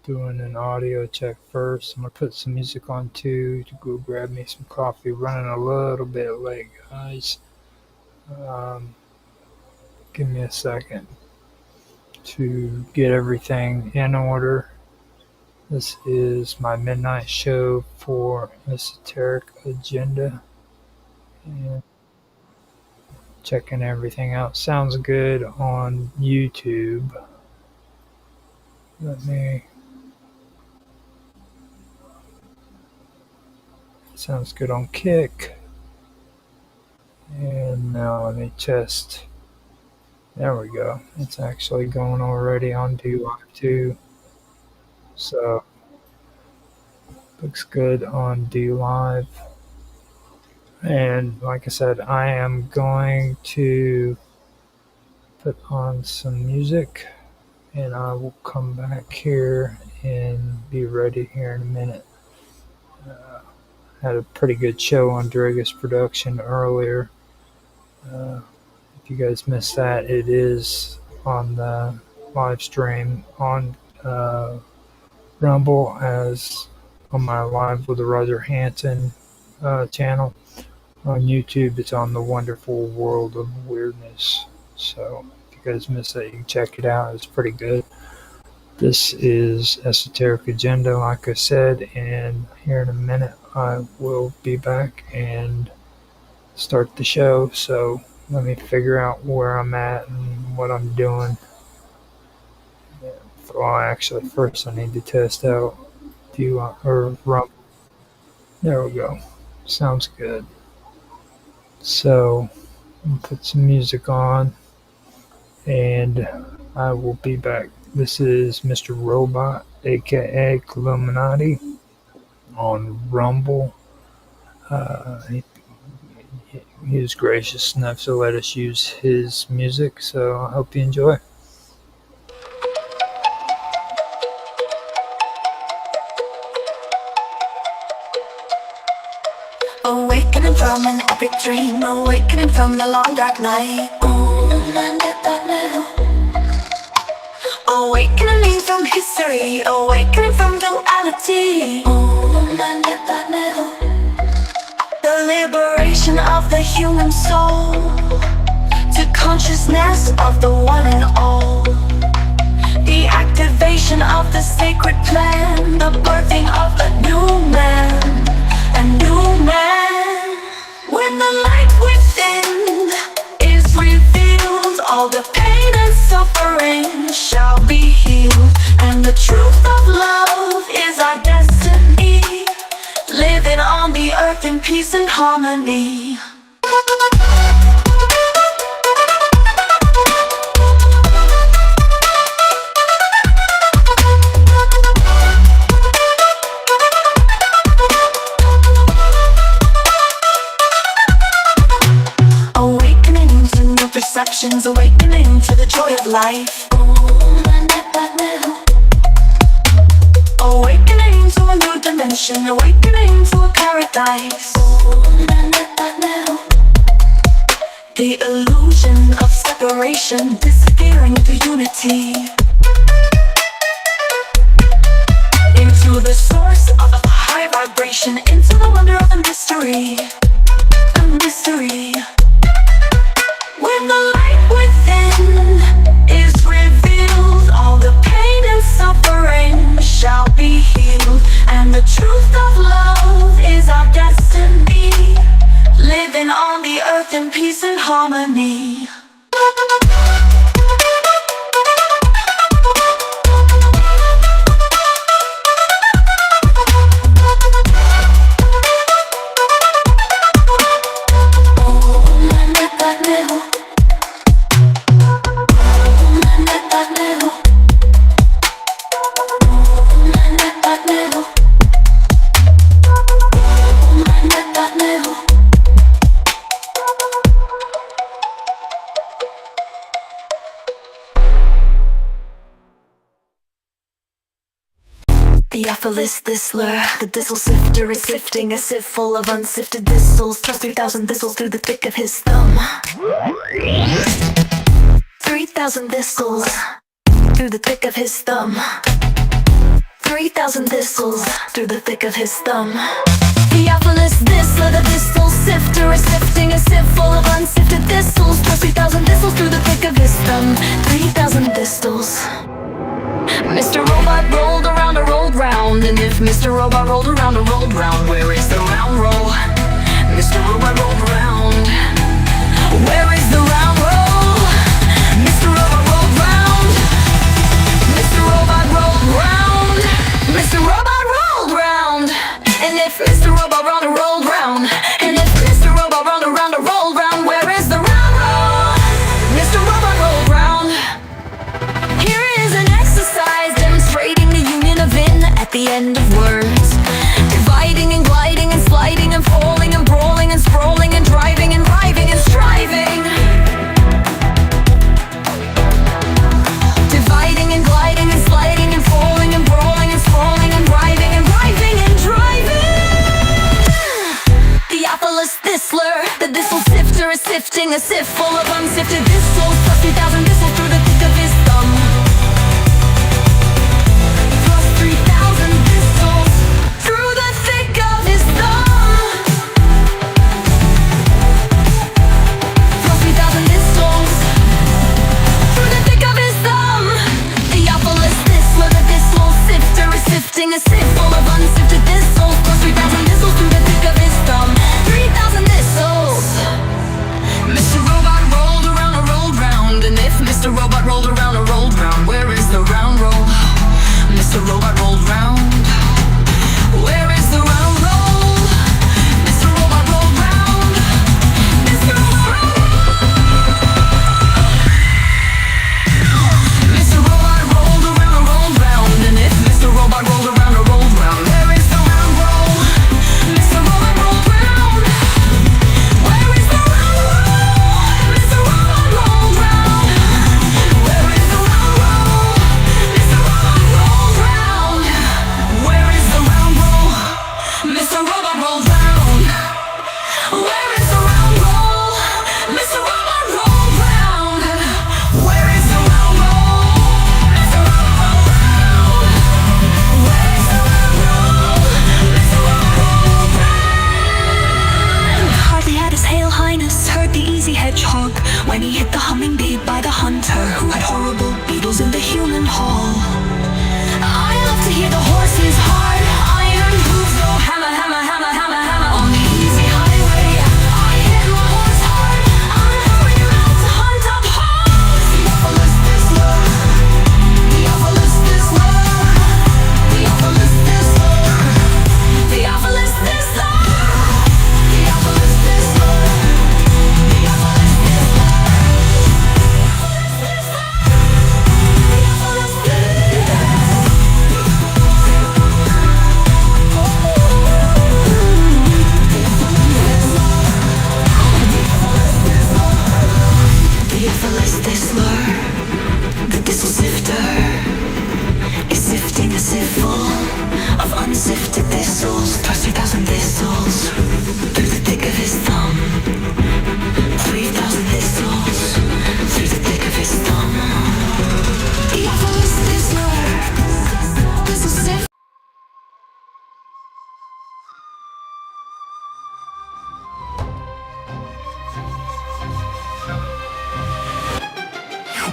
doing an audio check first. I'm gonna put some music on too to go grab me some coffee. Running a little bit late, guys. Um, Give me a second to get everything in order. This is my midnight show for Esoteric Agenda. And checking everything out. Sounds good on YouTube. Sounds good on Kick. And now let me test. There we go. It's actually going already on Do Live too. So looks good on Do Live. And like I said, I am going to put on some music and I will come back here and be ready here in a minute. Had a pretty good show on Dragus Production earlier. If you guys missed that, it is on the live stream on Rumble as on my Live with the Roger Hanson channel. On YouTube, it's on the Wonderful World of Weirdness. So if you guys missed that, you can check it out. It's pretty good. This is Esoteric Agenda, like I said, and here in a minute I will be back and start the show. So let me figure out where I'm at and what I'm doing. Well, actually, first I need to test out Rumble. There we go. Sounds good. So I'll put some music on and I will be back. This is Mr. Robot, aka Illuminati, on Rumble. He was gracious enough to let us use his music, so I hope you enjoy. Awakening from an epic dream, awakening from the long dark night. Awakening from history, awakening from duality. The liberation of the human soul to consciousness of the one and all. The activation of the sacred plan, the birthing of a new man, a new man. When the light within is revealed, all the pain and suffering shall be healed, and the truth of love is our destiny, living on the earth in peace and harmony. Awakening to new perceptions, awakening to the joy of life. Awakening to a new dimension, awakening to a paradise. The illusion of separation disappearing to unity, into the source of a high vibration, into the wonder of the mystery, the mystery. When the light within is revealed, all the pain and suffering shall be healed, and the truth of love is our destiny, living on the earth in peace and harmony. Theophilus Thistler, the thistle sifter is sifting a sieve full of unsifted thistles. Thrust 3,000 thistles through the thick of his thumb. 3,000 thistles through the thick of his thumb. 3,000 thistles through the thick of his thumb. Theophilus Thistler, the thistle sifter, is sifting a sieve full of unsifted thistles. Plus 3,000 thistles through the thick of his thumb. 3,000 thistles. Mr. Robot rolled around and rolled round, and if Mr. Robot rolled around and rolled round, where is the round roll? Mr. Robot rolled round. Where is the round roll? Mr. Robot rolled round. Mr. Robot rolled round. Mr. Robot rolled round. And if Mr. Robot round and rolled round, and if Mr. Robot round and rolled round, where is the round roll? Mr. Robot rolled round. Here is an exercise demonstrating the union of in at the end of words. Dividing and gliding and sliding and falling and brawling and sprawling and driving and riving and striving. Dividing and gliding and sliding and falling and brawling and sprawling and driving and riving and driving. Theophilus Thistler, the thistle sifter, is sifting a sieve full of unsifted thistles. Plus 3,000 thistles through the thick of his thumb. Plus 3,000 thistles through the thick of his thumb. Plus 3,000 thistles through the thick of his thumb. Theophilus Thistler, the thistle sifter, is sifting a sieve full of unsifted thistles. Plus 3,000 thistles through the thick of his thumb. 3,000 thistles. Mr. Robot rolled around and rolled round, and if Mr. Robot rolled around and rolled round, where is the round roll? Mr. Robot rolled round. Where is the round roll? Mr. Robot rolled round. Mr. Robot rolled round. Mr. Robot rolled around and rolled round, and if Mr. Robot rolled around and rolled round, where is the round roll? Mr. Robot rolled round. Where is the round roll? Mr. Robot rolled round. Where is the round roll? Mr. Robot rolled round. Where is the round roll? Mr. Robot rolled round. Where is the round roll? Mr. Robot rolled round. Where is the round roll? Mr. Robot rolled round. Where is the round roll? Mr. Robot rolled round. Hardly had his Hail Highness heard the easy hedgehog when he hit the humming bee by the hunter who had horrible beetles in the human hall. I love to hear the horse's hard iron hooves go hammer, hammer, hammer, hammer, hammer on the easy highway. I hit my horse hard. I'm hurrying around to hunt up hogs. Theophilus Thistler. Theophilus Thistler. Theophilus Thistler. Theophilus Thistler. Theophilus Thistler. Theophilus Thistler. Theophilus Theophilus Thistler, the thistle sifter, is sifting a sieve full of unsifted thistles. Plus 3,000 thistles through the thick of his thumb. 3,000 thistles through the thick of his thumb. Theophilus Thistler, thistle sifter.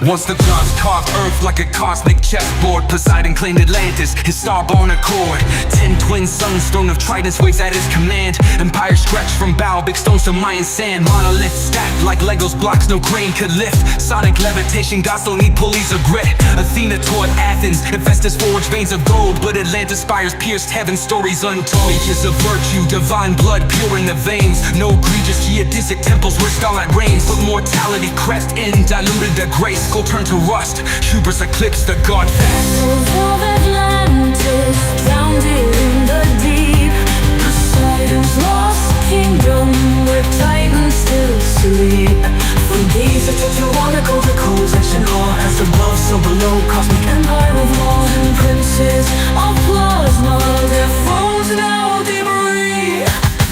Once the gods carved earth like a cosmic chessboard, Poseidon claimed Atlantis, his starborn accord. 10 twin suns, throne of tridents waits at his command. Empire stretched from bow, big stones to Mayan sand. Monoliths stacked like Legos blocks no crane could lift. Sonic levitation, gods don't need pulleys or grit. Athena taught Athens, Hephaestus forged veins of gold, but Atlantis spires pierced heaven, stories untold. Ages of virtue, divine blood pure in the veins. No egregious geodesic temples where starlight reigns, but mortality crept in, diluted the grace. Go turn to rust, hubris eclipsed the god fast. Of Atlantis, drowned in the deep. Poseidon's lost kingdom, where titans still sleep. From Giza to Tiwanaku, the coals etched in awe. As above, so below, cosmic empire of law. And princes of plasma, their thrones now debris.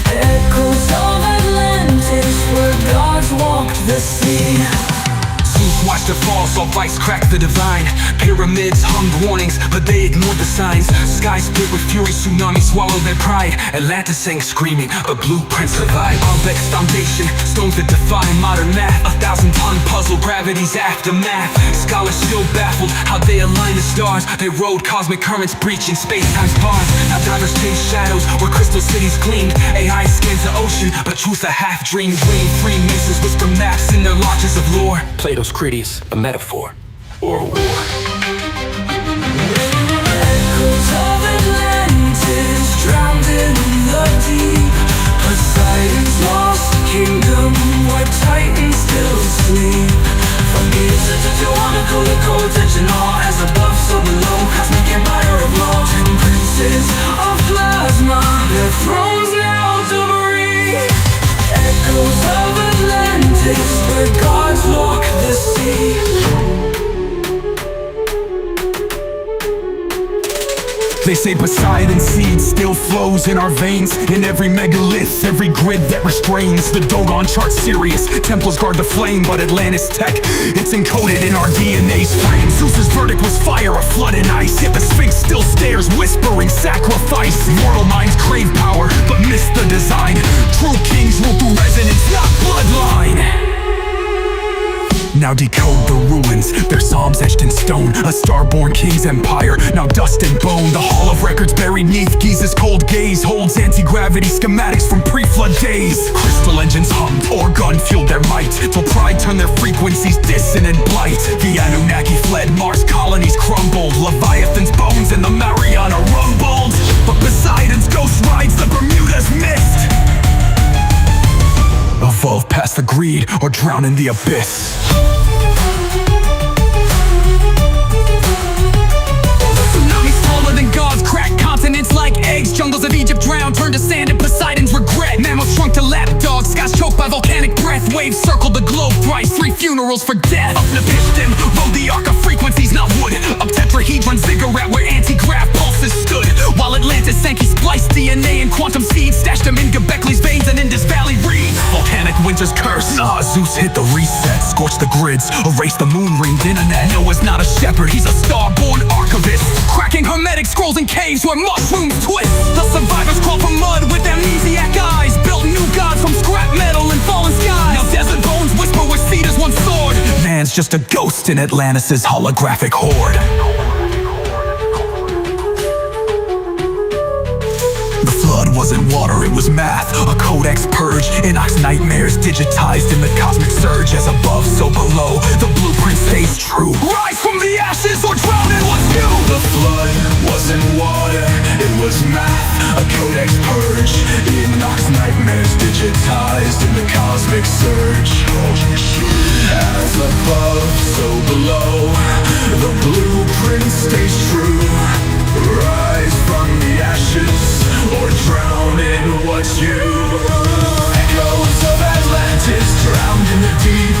Echoes of Atlantis, where gods walked the sea. Watch the fall, saw vice crack the divine. Pyramids hummed warnings, but they ignored the signs. Skies split with fury, tsunami swallowed their pride. Atlantis sang screaming, but blueprints survived. Baalbek's foundation, stones that defy modern math. 1,000-ton puzzle, gravity's aftermath. Scholars still baffled how they align the stars. They rode cosmic currents, breaching space-time's bars. Now divers chase shadows where crystal cities gleamed. AI scans the ocean, but truth a half-dream. Green Freemasons whisper maps in their lodges of lore. Plato's Critias, a metaphor or a war. Echoes of Atlantis drowned in the deep. Poseidon's lost kingdom where titans still sleep. From Giza to Tijuana, cold attention, all as above, so below. Cosmic empire of law, 10 princes of plasma, their thrones now debris. Echoes of Atlantis, where gods walk the sea. They say Poseidon's seed still flows in our veins. In every megalith, every grid that restrains. The Dogon chart Sirius, Templars guard the flame. But Atlantis tech, it's encoded in our DNA's frame. Zeus's verdict was fire, a flood in ice. Yet the Sphinx still stares, whispering sacrifice. Mortal minds crave power, but miss the design. True kings rule through resonance, not bloodline. Now decode the ruins, their psalms etched in stone. A star-born king's empire, now dust and bone. The hall of records buried neath Giza's cold gaze holds anti-gravity schematics from pre-flood days. Crystal engines hummed, Orgun fueled their might, till pride turned their frequencies dissonant blight. The Anunnaki fled, Mars colonies crumbled. Leviathan's bones and the Mariana rumbled. But Poseidon's ghost rides the Bermuda's mist. Evolve past the greed or drown in the abyss. Tsunamis taller than gods crack continents like eggs. Jungles of Egypt drown, turn to sand in Poseidon's regret. Mammoths shrunk to lapdogs, skies choked by volcanic breath. Waves circled the globe thrice, 3 funerals for death. Up Nephistim, rode the arc of frequencies, not wood. Up tetrahedron ziggurat where anti-grav pulses stood. While Atlantis sank, he spliced DNA and quantum seeds. Stashed them in Göbekley's veins and Indus Valley reeds. Volcanic winter's curse, Zeus hit the reset. Scorched the grids, erased the moon-ringed internet. Noah's not a shepherd, he's a star-born archivist. Cracking hermetic scrolls in caves where mushrooms twist. The survivors crawl from mud with amnesiac eyes. Built new gods from scrap metal and fallen skies. Now desert bones whisper where cedars once soared. Man's just a ghost in Atlantis' holographic horde. The flood wasn't water, it was math. A codex purge, Enoch's nightmares digitized in the cosmic surge. As above, so below, the blueprint stays true. Rise from the ashes or drown in what's new. The flood wasn't water, it was math. A codex purge, Enoch's nightmares digitized in the cosmic surge. As above, so below, the blueprint stays true. Rise from the ashes or drown in what's you. Echoes of Atlantis drowned in the deep,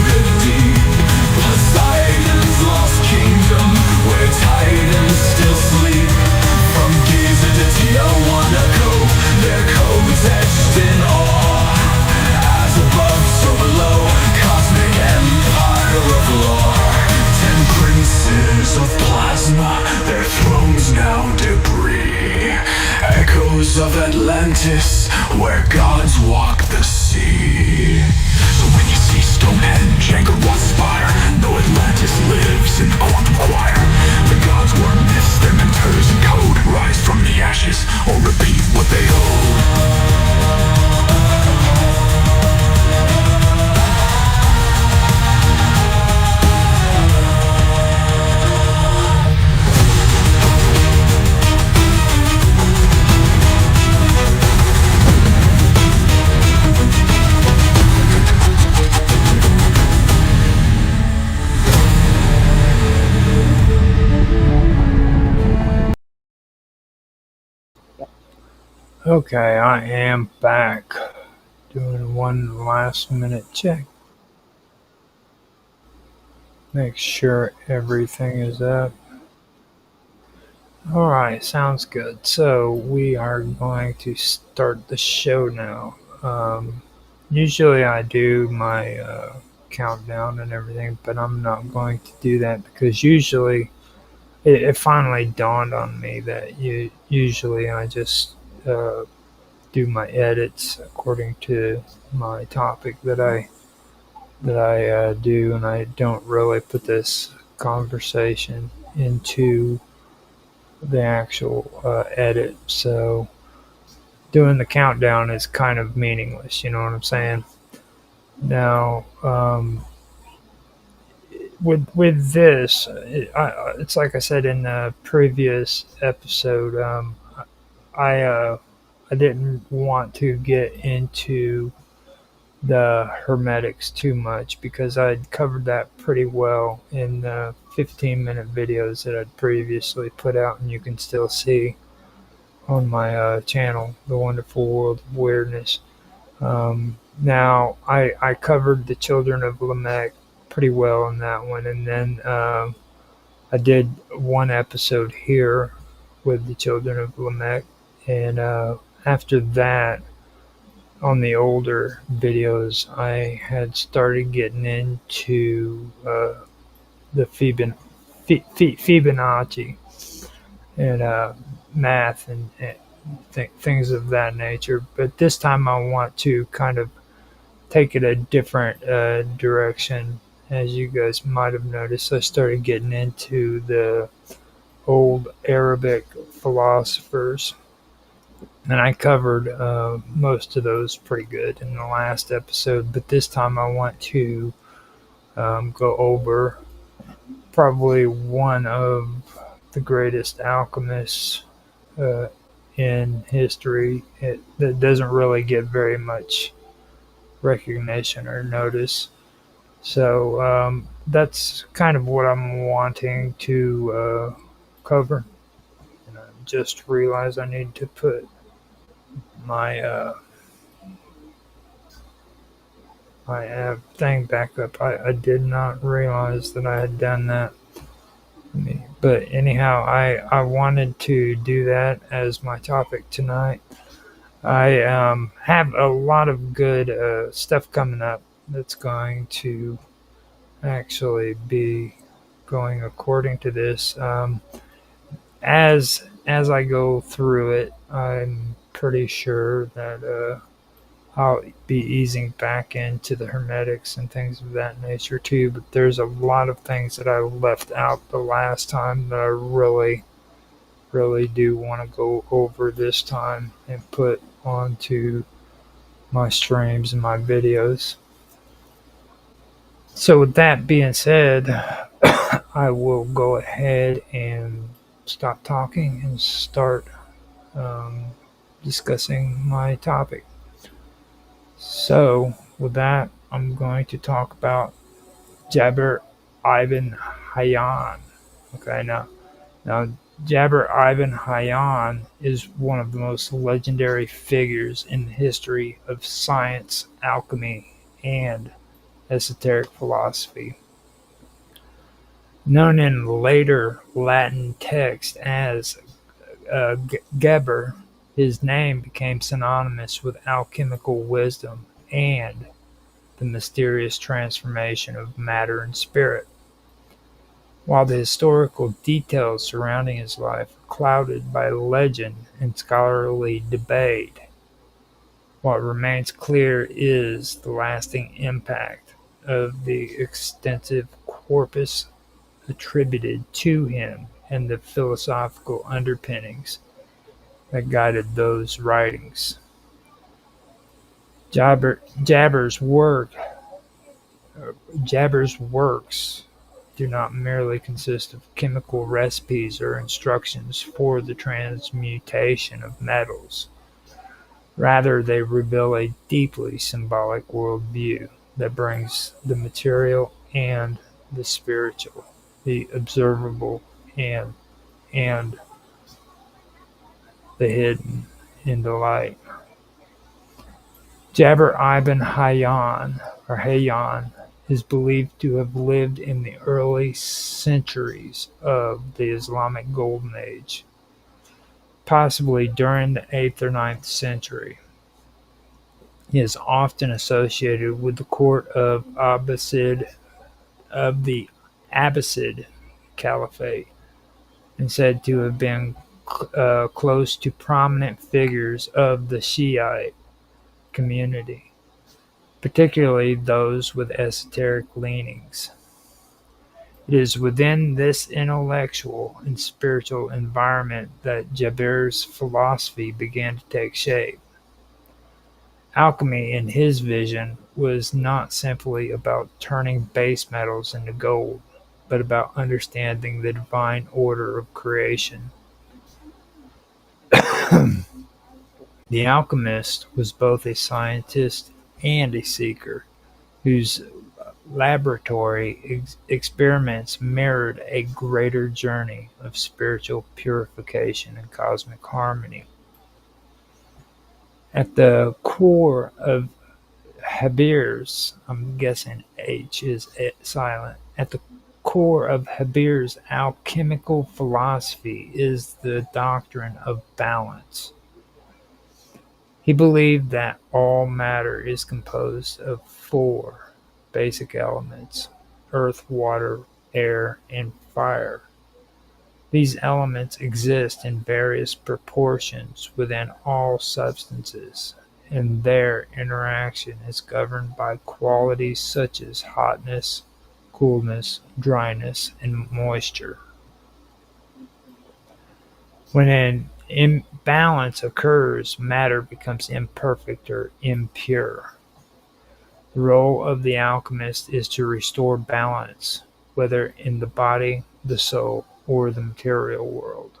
the deep. Poseidon's lost kingdom where titans still sleep. From Giza to Tijuana, their codes etched in awe. As above, so below, cosmic empire of law. 10 princes of plasma, their thrones now debris. Echoes of Atlantis, where gods walk the sea. So when you see Stonehenge, Angkor Wat spire, know Atlantis lives in the quantum choir. The gods were myths, their mentors in code. Rise from the ashes, or repeat what they owe. Okay, I am back. Doing one last minute check. Make sure everything is up. Alright, sounds good. So we are going to start the show now. Usually I do my countdown and everything, but I'm not going to do that because usually it finally dawned on me that usually I just do my edits according to my topic that I do, and I don't really put this conversation into the actual edit. So doing the countdown is kind of meaningless. You know what I'm saying? Now, with this, it's like I said in the previous episode. I I didn't want to get into the hermetics too much because I'd covered that pretty well in the 15-minute videos that I'd previously put out, and you can still see on my channel, The Wonderful World of Weirdness. Now, I covered the children of Lamech pretty well in that one, and then I did one episode here with the children of Lamech, and after that, on the older videos, I had started getting into the Fibonacci and math and things of that nature. But this time I want to kind of take it a different direction. As you guys might have noticed, I started getting into the old Arabic philosophers, and I covered most of those pretty good in the last episode. But this time I want to go over probably one of the greatest alchemists uh, in history that doesn't really get very much recognition or notice. So that's kind of what I'm wanting to cover. And I just realized I need to put my my thing back up. I did not realize that I had done that. But anyhow, I wanted to do that as my topic tonight. I have a lot of good stuff coming up that's going to actually be going according to this. As I go through it, I'm pretty sure that I'll be easing back into the hermetics and things of that nature too. But there's a lot of things that I left out the last time that I really do want to go over this time and put onto my streams and my videos. So with that being said, I will go ahead and stop talking and start um, discussing my topic. So with that, I'm going to talk about Jabir Ibn Hayyan. Okay, now Jabir Ibn Hayyan is one of the most legendary figures in the history of science, alchemy, and esoteric philosophy. Known in later Latin texts as Geber, his name became synonymous with alchemical wisdom and the mysterious transformation of matter and spirit. While the historical details surrounding his life are clouded by legend and scholarly debate, what remains clear is the lasting impact of the extensive corpus attributed to him and the philosophical underpinnings that guided those writings. Jabber's works do not merely consist of chemical recipes or instructions for the transmutation of metals. Rather, they reveal a deeply symbolic worldview that brings the material and the spiritual, the observable and the hidden into light. Jabir ibn Hayyan is believed to have lived in the early centuries of the Islamic Golden Age, possibly during the 8th or 9th century. He is often associated with the court of the Abbasid Caliphate and said to have been close to prominent figures of the Shiite community, particularly those with esoteric leanings. It is within this intellectual and spiritual environment that Jabir's philosophy began to take shape. Alchemy, in his vision, was not simply about turning base metals into gold, but about understanding the divine order of creation. The alchemist was both a scientist and a seeker, whose laboratory experiments mirrored a greater journey of spiritual purification and cosmic harmony. At the core of Habir's, I'm guessing H is silent. At the core of Habir's alchemical philosophy is the doctrine of balance. He believed that all matter is composed of four basic elements: earth, water, air, and fire. These elements exist in various proportions within all substances, and their interaction is governed by qualities such as hotness, coolness, dryness, and moisture. When an imbalance occurs, matter becomes imperfect or impure. The role of the alchemist is to restore balance, whether in the body, the soul, or the material world.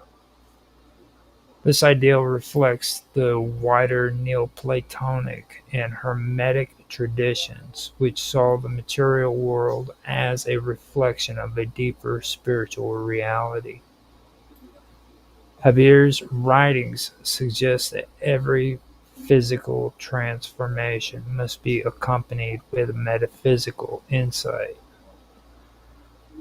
This ideal reflects the wider Neoplatonic and Hermetic traditions, which saw the material world as a reflection of a deeper spiritual reality. Habir's writings suggest that every physical transformation must be accompanied with metaphysical insight.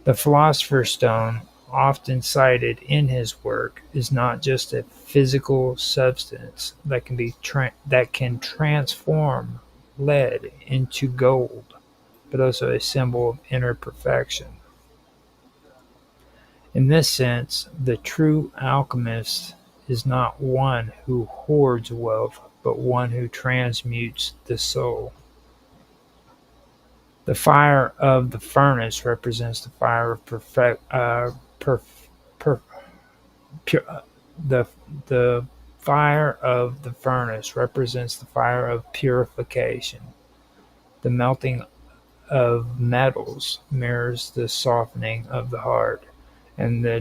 The Philosopher's Stone, often cited in his work, is not just a physical substance that can transform lead into gold, but also a symbol of inner perfection. In this sense, the true alchemist is not one who hoards wealth, but one who transmutes the soul. The fire of the furnace represents the fire of the fire of the furnace represents the fire of purification. The melting of metals mirrors the softening of the heart, and the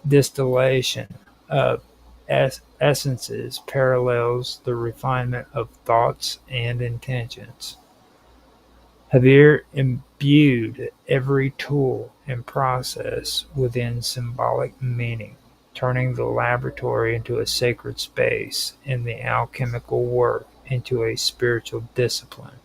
distillation of essences parallels the refinement of thoughts and intentions. Habir imbued every tool and process within symbolic meaning, turning the laboratory into a sacred space and the alchemical work into a spiritual discipline.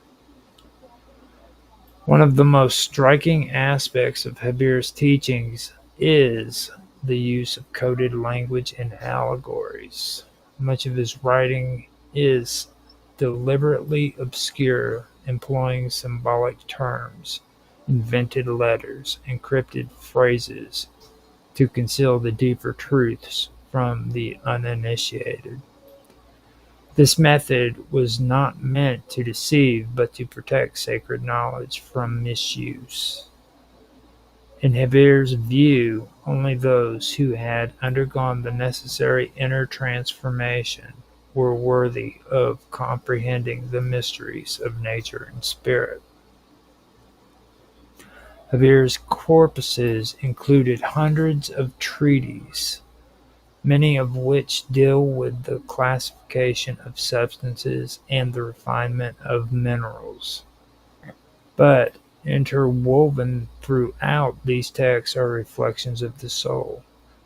One of the most striking aspects of Habir's teachings is the use of coded language and allegories. Much of his writing is deliberately obscure, employing symbolic terms, invented letters, and cryptic phrases to conceal the deeper truths from the uninitiated. This method was not meant to deceive, but to protect sacred knowledge from misuse. In Habir's view, only those who had undergone the necessary inner transformation were worthy of comprehending the mysteries of nature and spirit. Habir's corpuses included hundreds of treatises, many of which deal with the classification of substances and the refinement of minerals. But interwoven throughout these texts are reflections of the soul,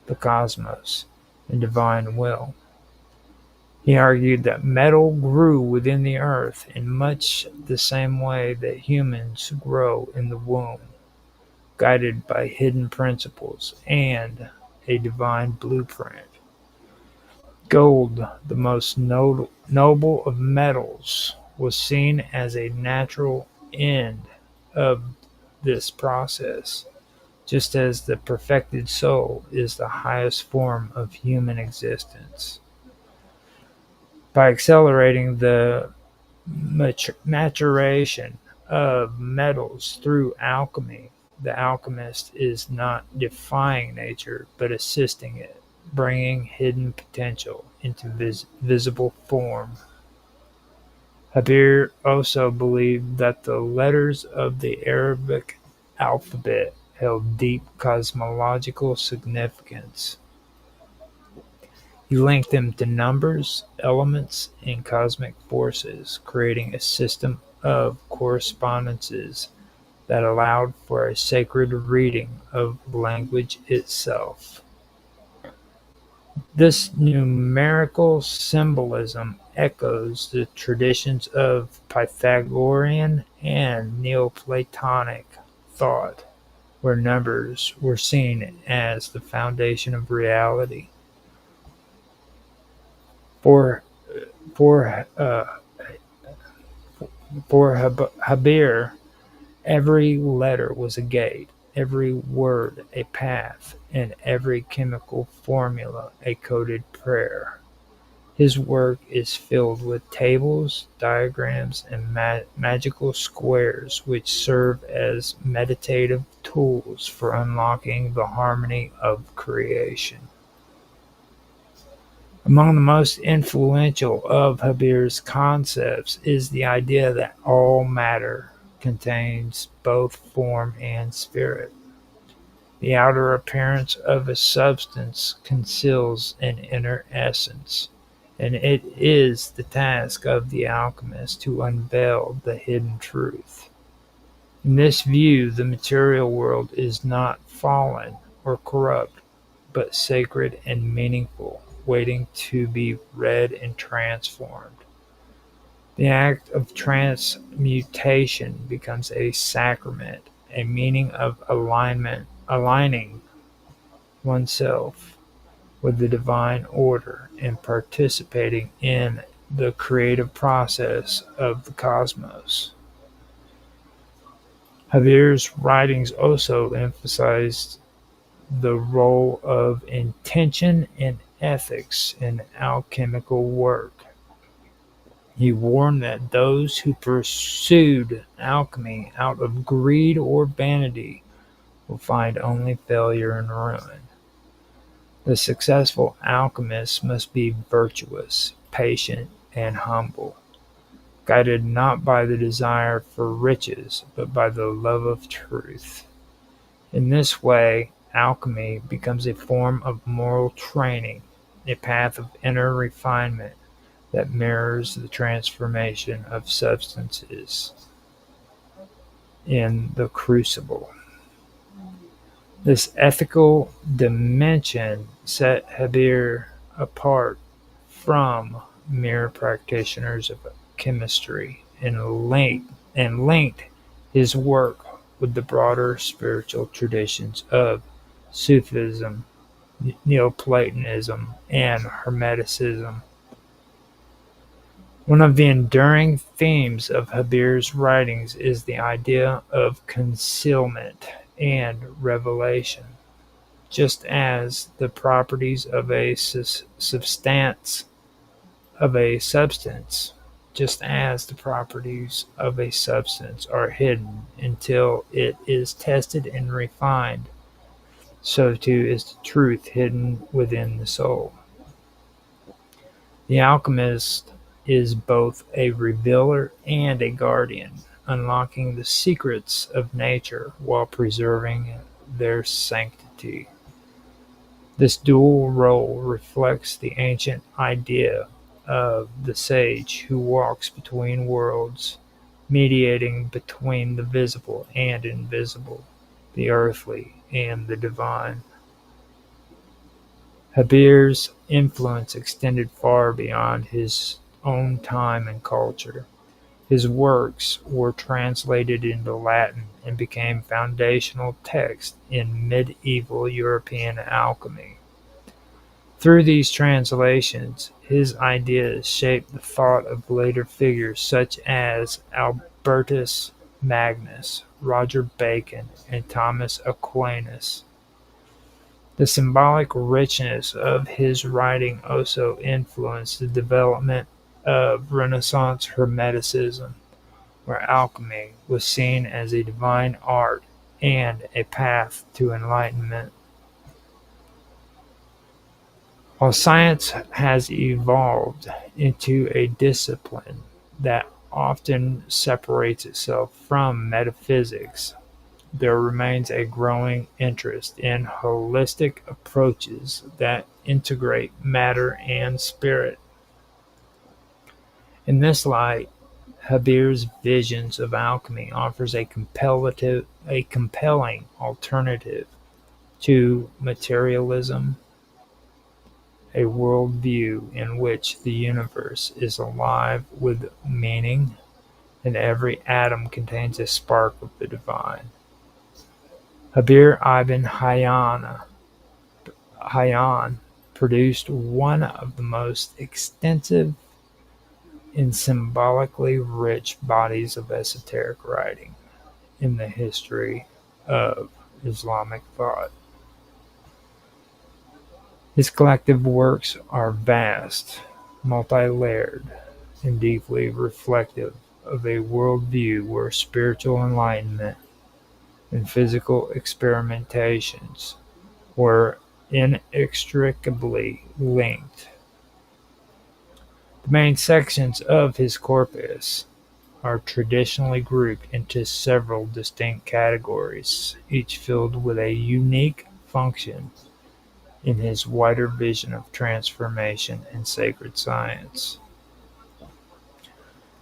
the cosmos, and divine will. He argued that metal grew within the earth in much the same way that humans grow in the womb, guided by hidden principles and a divine blueprint. Gold, the most noble of metals, was seen as a natural end of this process, just as the perfected soul is the highest form of human existence. By accelerating the maturation of metals through alchemy, the alchemist is not defying nature but assisting it, bringing hidden potential into visible form. Habir also believed that the letters of the Arabic alphabet held deep cosmological significance. He linked them to numbers, elements, and cosmic forces, creating a system of correspondences that allowed for a sacred reading of language itself. This numerical symbolism echoes the traditions of Pythagorean and Neoplatonic thought, where numbers were seen as the foundation of reality. For for uh, for Habir, every letter was a gate, every word a path, and every chemical formula a coded prayer. His work is filled with tables, diagrams, and magical squares which serve as meditative tools for unlocking the harmony of creation. Among the most influential of Habir's concepts is the idea that all matter contains both form and spirit. The outer appearance of a substance conceals an inner essence, and it is the task of the alchemist to unveil the hidden truth. In this view, the material world is not fallen or corrupt, but sacred and meaningful, waiting to be read and transformed. The act of transmutation becomes a sacrament, a meaning of aligning oneself with the divine order and participating in the creative process of the cosmos. Habir's writings also emphasized the role of intention and ethics in alchemical work. He warned that those who pursued alchemy out of greed or vanity will find only failure and ruin. The successful alchemist must be virtuous, patient, and humble, guided not by the desire for riches, but by the love of truth. In this way, alchemy becomes a form of moral training, a path of inner refinement that mirrors the transformation of substances in the crucible. This ethical dimension set Habir apart from mere practitioners of chemistry and linked his work with the broader spiritual traditions of Sufism, Neoplatonism, and Hermeticism. One of the enduring themes of Habir's writings is the idea of concealment and revelation. Just as the properties of a substance just as the properties of a substance are hidden until it is tested and refined, so too is the truth hidden within the soul. The alchemist is both a revealer and a guardian, unlocking the secrets of nature while preserving their sanctity. This dual role reflects the ancient idea of the sage who walks between worlds, mediating between the visible and invisible, the earthly and the divine. Habir's influence extended far beyond his own time and culture. His works were translated into Latin and became foundational texts in medieval European alchemy. Through these translations, his ideas shaped the thought of later figures such as Albertus Magnus, Roger Bacon, and Thomas Aquinas. The symbolic richness of his writing also influenced the development of Renaissance Hermeticism, where alchemy was seen as a divine art and a path to enlightenment. While science has evolved into a discipline that often separates itself from metaphysics, there remains a growing interest in holistic approaches that integrate matter and spirit. In this light, Habir's visions of alchemy offers a compelling alternative to materialism, a worldview in which the universe is alive with meaning and every atom contains a spark of the divine. Habir ibn Hayyan produced one of the most extensive and symbolically rich bodies of esoteric writing in the history of Islamic thought. His collective works are vast, multi-layered, and deeply reflective of a worldview where spiritual enlightenment and physical experimentations were inextricably linked. The main sections of his corpus are traditionally grouped into several distinct categories, each filled with a unique function in his wider vision of transformation and sacred science.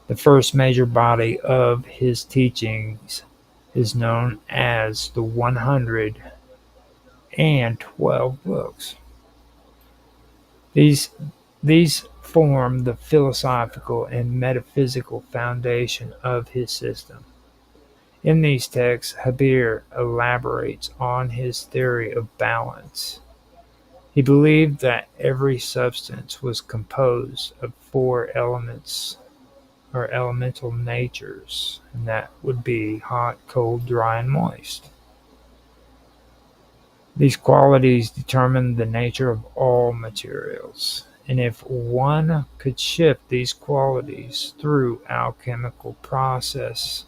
The first major body of his teachings is known as the 112 books. These form the philosophical and metaphysical foundation of his system. In these texts, Habir elaborates on his theory of balance. He believed that every substance was composed of four elements or elemental natures, and that would be hot, cold, dry, and moist. These qualities determine the nature of all materials, and if one could shift these qualities through alchemical processes,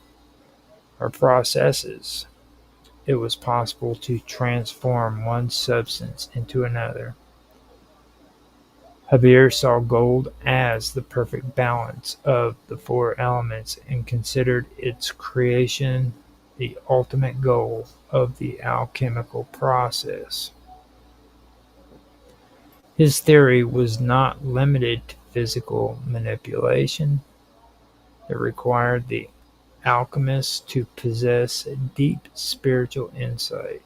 it was possible to transform one substance into another. Habir saw gold as the perfect balance of the four elements and considered its creation the ultimate goal of the alchemical process. His theory was not limited to physical manipulation. It required the alchemist to possess deep spiritual insight,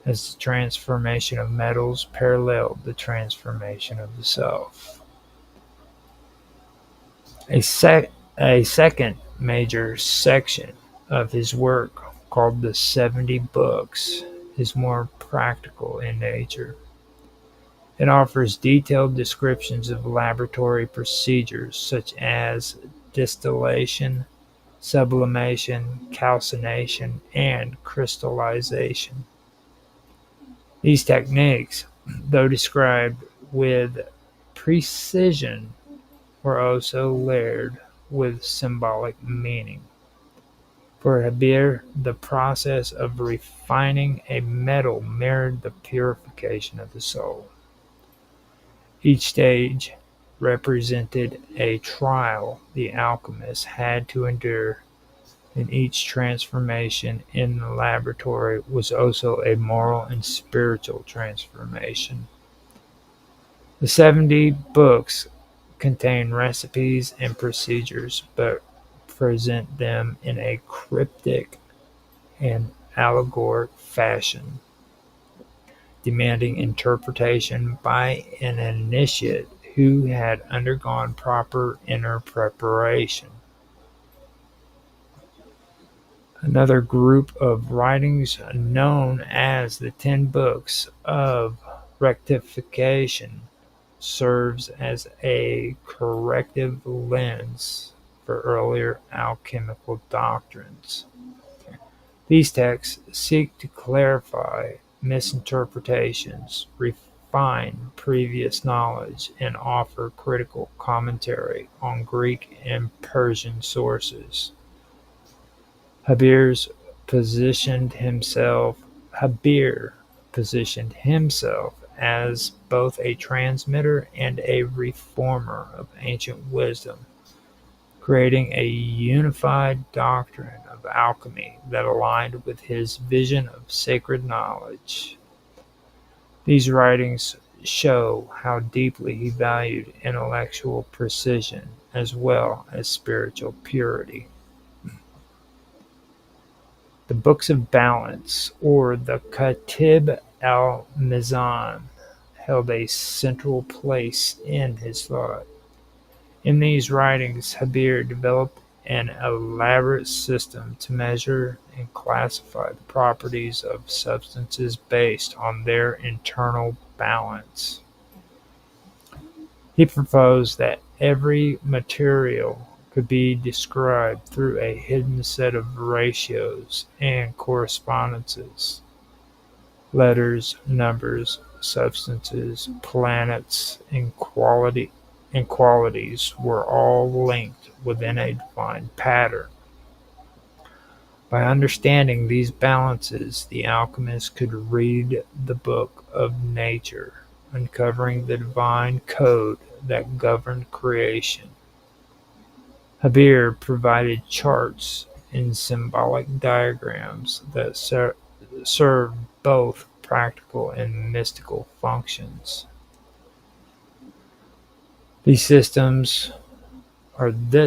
as the transformation of metals paralleled the transformation of the self. A second major section of his work, called the 70 Books, is more practical in nature. It offers detailed descriptions of laboratory procedures such as distillation, sublimation, calcination, and crystallization. These techniques, though described with precision, were also layered with symbolic meaning. For Habir, the process of refining a metal mirrored the purification of the soul. Each stage represented a trial the alchemist had to endure, and each transformation in the laboratory was also a moral and spiritual transformation. The 70 books contain recipes and procedures, but present them in a cryptic and allegoric fashion, demanding interpretation by an initiate who had undergone proper inner preparation. Another group of writings known as the 10 Books of rectification serves as a corrective lens for earlier alchemical doctrines. These texts seek to clarify misinterpretations, refine previous knowledge, and offer critical commentary on Greek and Persian sources. Habir Habir positioned himself as both a transmitter and a reformer of ancient wisdom, creating a unified doctrine of alchemy that aligned with his vision of sacred knowledge. These writings show how deeply he valued intellectual precision as well as spiritual purity. The Books of Balance, or the Katib al-Mizan, held a central place in his thought. In these writings, Habir developed an elaborate system to measure and classify the properties of substances based on their internal balance. He proposed that every material could be described through a hidden set of ratios and correspondences. Letters, numbers, substances, planets, and qualities were all linked within a defined pattern. By understanding these balances, the alchemist could read the book of nature, uncovering the divine code that governed creation. Habir provided charts and symbolic diagrams that served both practical and mystical functions. This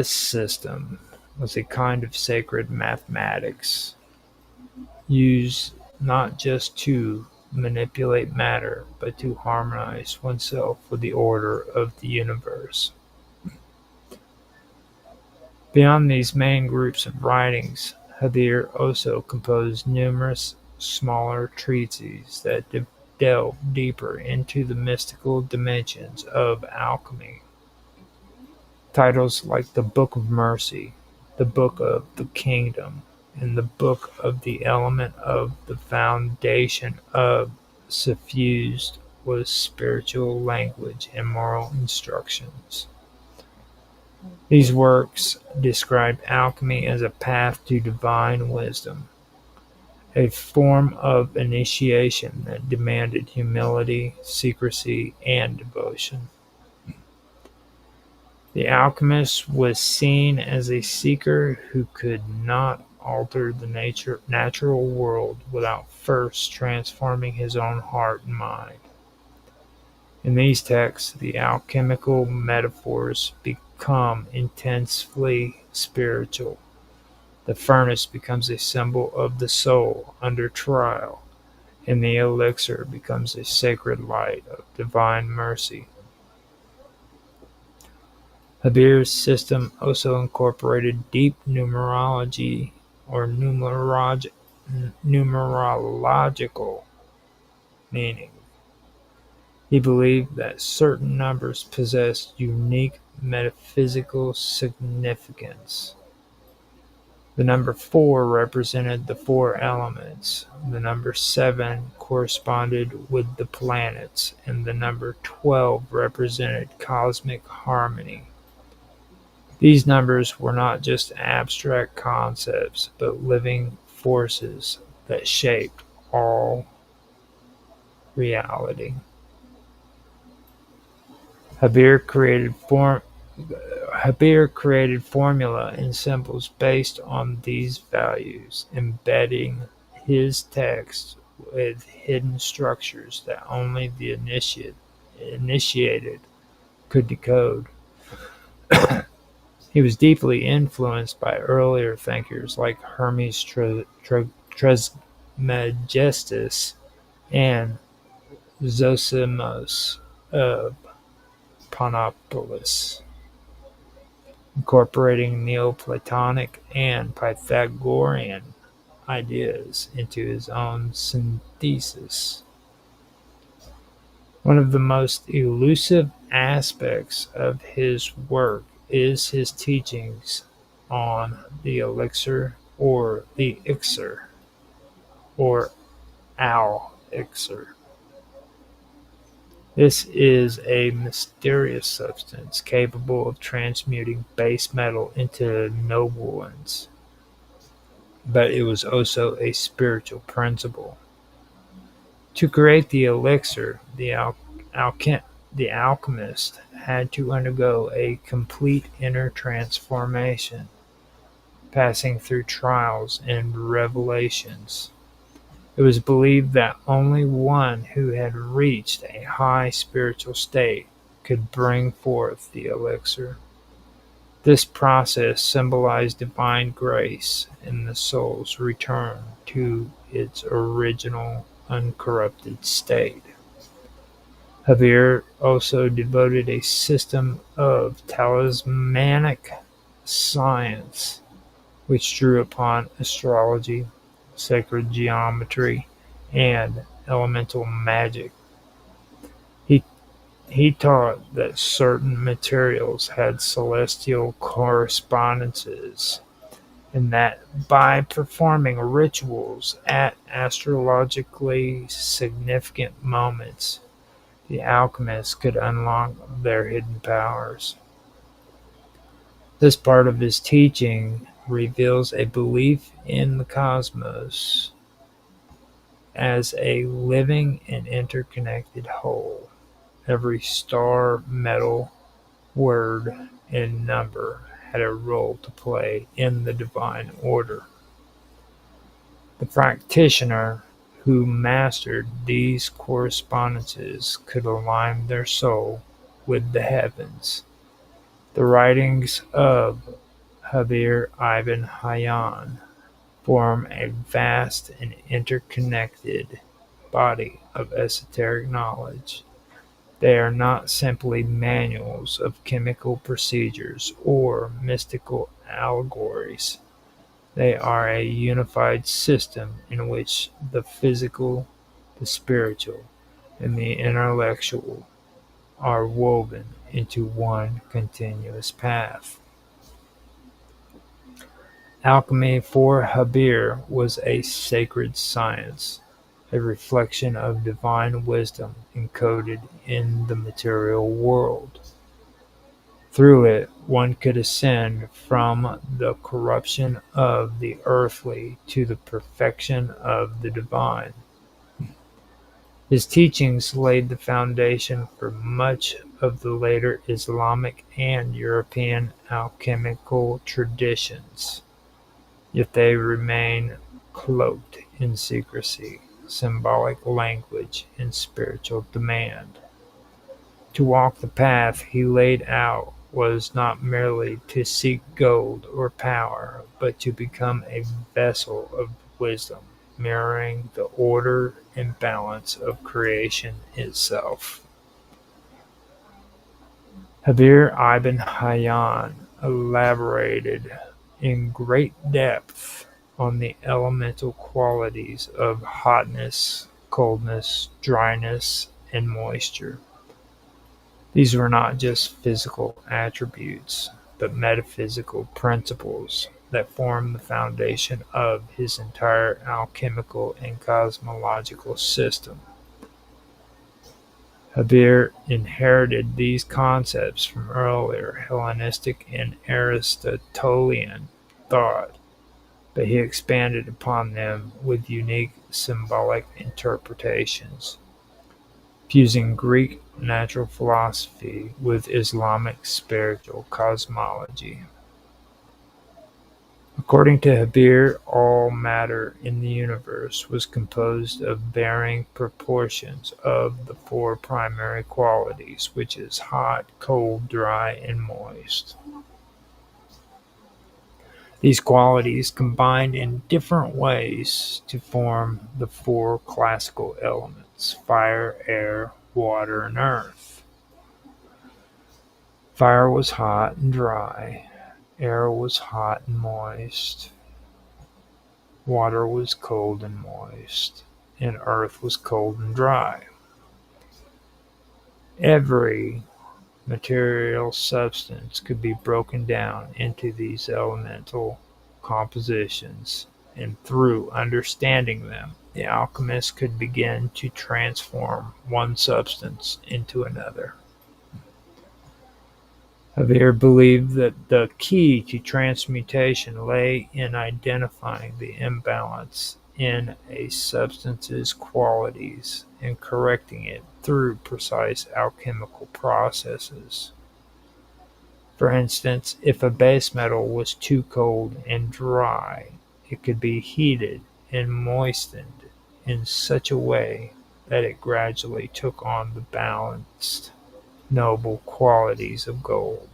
system was a kind of sacred mathematics, used not just to manipulate matter, but to harmonize oneself with the order of the universe. Beyond these main groups of writings, Habir also composed numerous smaller treatises that delved deeper into the mystical dimensions of alchemy. Titles like the Book of Mercy, the Book of the Kingdom, and the Book of the Element of the Foundation of suffused with spiritual language and moral instructions. These works described alchemy as a path to divine wisdom, a form of initiation that demanded humility, secrecy, and devotion. The alchemist was seen as a seeker who could not alter the natural world without first transforming his own heart and mind. In these texts, the alchemical metaphors become intensely spiritual. The furnace becomes a symbol of the soul under trial, and the elixir becomes a sacred light of divine mercy. Habir's system also incorporated deep numerology or numerological meaning. He believed that certain numbers possessed unique metaphysical significance. The number 4 represented the 4 elements, the number 7 corresponded with the planets, and the number 12 represented cosmic harmony. These numbers were not just abstract concepts, but living forces that shaped all reality. Habir created formula and symbols based on these values, embedding his text with hidden structures that only the initiated could decode. He was deeply influenced by earlier thinkers like Hermes Trismegistus and Zosimus of Panopolis, incorporating Neoplatonic and Pythagorean ideas into his own synthesis. One of the most elusive aspects of his work is his teachings on the elixir or the ixir or al-ixir. This is a mysterious substance capable of transmuting base metal into noble ones, but it was also a spiritual principle. To create the elixir, the alchemist had to undergo a complete inner transformation, passing through trials and revelations. It was believed that only one who had reached a high spiritual state could bring forth the elixir. This process symbolized divine grace and the soul's return to its original uncorrupted state. Javier also devoted a system of talismanic science which drew upon astrology, sacred geometry, and elemental magic. He, he taught that certain materials had celestial correspondences, and that by performing rituals at astrologically significant moments, the alchemists could unlock their hidden powers. This part of his teaching reveals a belief in the cosmos as a living and interconnected whole. Every star, metal, word, and number had a role to play in the divine order. The practitioner who mastered these correspondences could align their soul with the heavens. The writings of Javier Ibn Hayyan form a vast and interconnected body of esoteric knowledge. They are not simply manuals of chemical procedures or mystical allegories. They are a unified system in which the physical, the spiritual, and the intellectual are woven into one continuous path. Alchemy for Habir was a sacred science, a reflection of divine wisdom encoded in the material world. Through it, one could ascend from the corruption of the earthly to the perfection of the divine. His teachings laid the foundation for much of the later Islamic and European alchemical traditions, yet they remain cloaked in secrecy, symbolic language, and spiritual demand. To walk the path he laid out was not merely to seek gold or power, but to become a vessel of wisdom, mirroring the order and balance of creation itself. Javier Ibn Hayyan elaborated in great depth on the elemental qualities of hotness, coldness, dryness, and moisture. These were not just physical attributes, but metaphysical principles that formed the foundation of his entire alchemical and cosmological system. Habir inherited these concepts from earlier Hellenistic and Aristotelian thought, but he expanded upon them with unique symbolic interpretations, fusing Greek natural philosophy with Islamic spiritual cosmology. According to Habir, all matter in the universe was composed of varying proportions of the four primary qualities, which is hot, cold, dry, and moist. These qualities combined in different ways to form the four classical elements: fire, air, water, and earth. Fire was hot and dry, air was hot and moist, water was cold and moist, and earth was cold and dry. Every material substance could be broken down into these elemental compositions, and through understanding them, the alchemist could begin to transform one substance into another. Javier believed that the key to transmutation lay in identifying the imbalance in a substance's qualities and correcting it through precise alchemical processes. For instance, if a base metal was too cold and dry, it could be heated and moistened in such a way that it gradually took on the balanced, noble qualities of gold,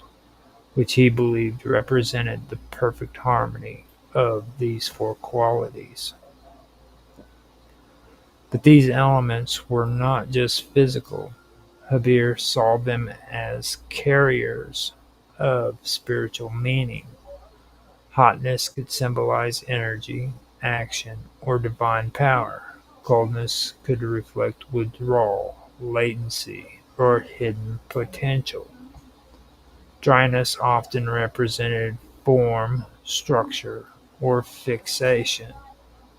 which he believed represented the perfect harmony of these four qualities. But these elements were not just physical. Javier saw them as carriers of spiritual meaning. Hotness could symbolize energy, action, or divine power. Coldness could reflect withdrawal, latency, or hidden potential. Dryness often represented form, structure, or fixation,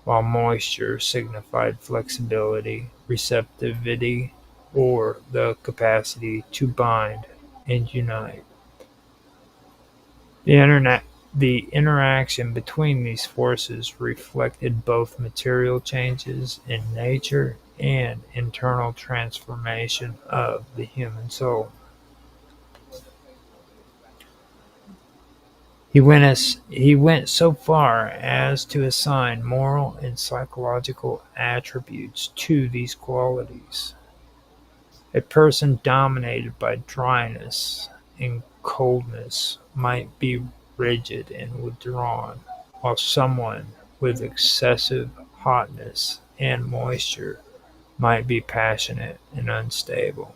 while moisture signified flexibility, receptivity, or the capacity to bind and unite. The interaction between these forces reflected both material changes in nature and internal transformation of the human soul. He went so far as to assign moral and psychological attributes to these qualities. A person dominated by dryness and coldness might be rigid and withdrawn, while someone with excessive hotness and moisture might be passionate and unstable.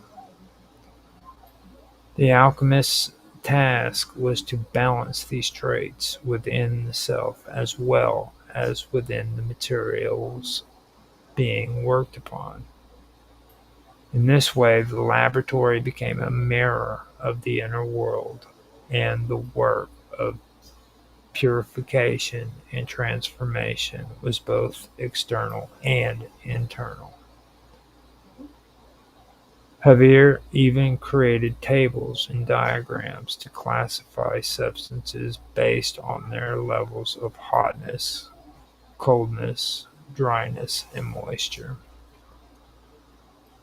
The alchemist's task was to balance these traits within the self as well as within the materials being worked upon. In this way, the laboratory became a mirror of the inner world, and the work of purification and transformation was both external and internal. Javier even created tables and diagrams to classify substances based on their levels of hotness, coldness, dryness, and moisture.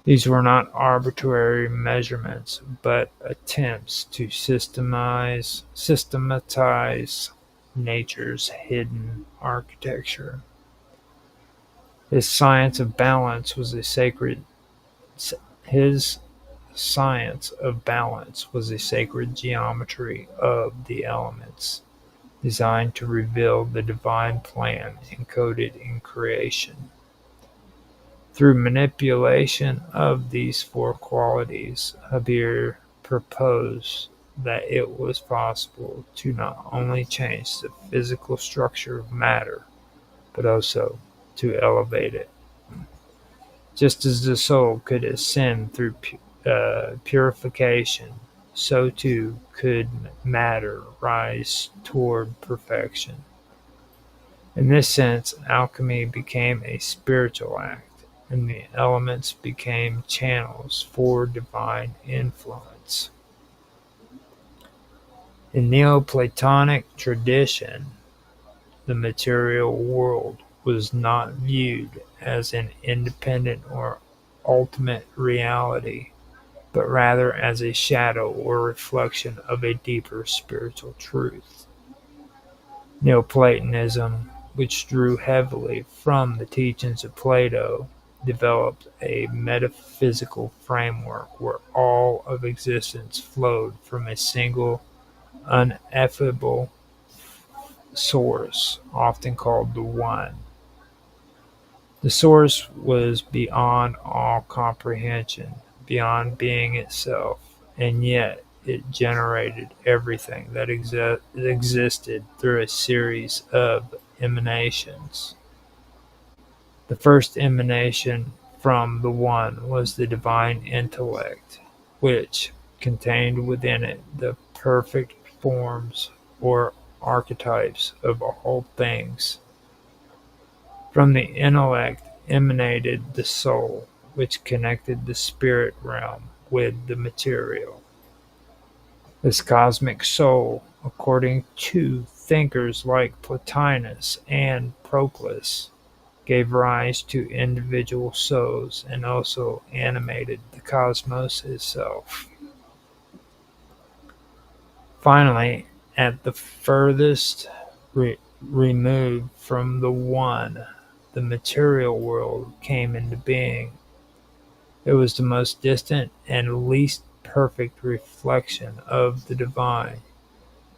These were not arbitrary measurements, but attempts to systematize nature's hidden architecture. His science of balance was a sacred His science of balance was a sacred geometry of the elements, designed to reveal the divine plan encoded in creation. Through manipulation of these four qualities, Javier proposed that it was possible to not only change the physical structure of matter, but also to elevate it. Just as the soul could ascend through purification, so too could matter rise toward perfection. In this sense, alchemy became a spiritual act, and the elements became channels for divine influence. In Neoplatonic tradition, the material world was not viewed as an independent or ultimate reality, but rather as a shadow or reflection of a deeper spiritual truth. Neoplatonism, which drew heavily from the teachings of Plato, developed a metaphysical framework where all of existence flowed from a single, ineffable source, often called the One. The source was beyond all comprehension, beyond being itself, and yet it generated everything that existed through a series of emanations. The first emanation from the One was the divine intellect, which contained within it the perfect forms or archetypes of all things. From the intellect emanated the soul, which connected the spirit realm with the material. This cosmic soul, according to thinkers like Plotinus and Proclus, gave rise to individual souls and also animated the cosmos itself. Finally, at the furthest removed from the One, the material world came into being. It was the most distant and least perfect reflection of the divine,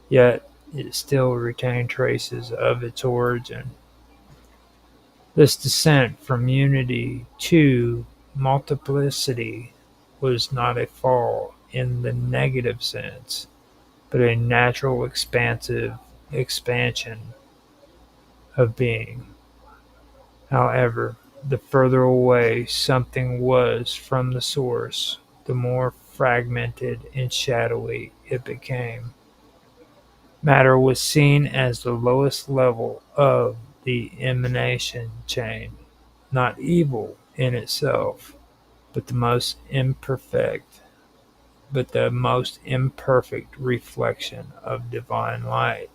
yet it still retained traces of its origin. This descent from unity to multiplicity was not a fall in the negative sense, but a natural expansion of being. However, the further away something was from the source, the more fragmented and shadowy it became. Matter was seen as the lowest level of the emanation chain, not evil in itself, but the most imperfect reflection of divine light.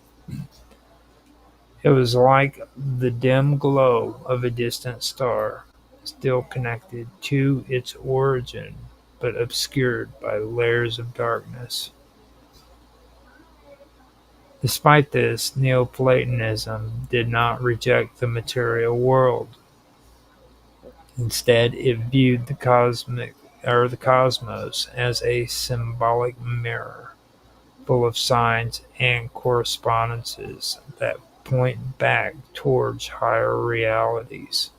It was like the dim glow of a distant star, still connected to its origin, but obscured by layers of darkness. Despite this, Neoplatonism did not reject the material world. Instead, it viewed the cosmos as a symbolic mirror, full of signs and correspondences that point back towards higher realities.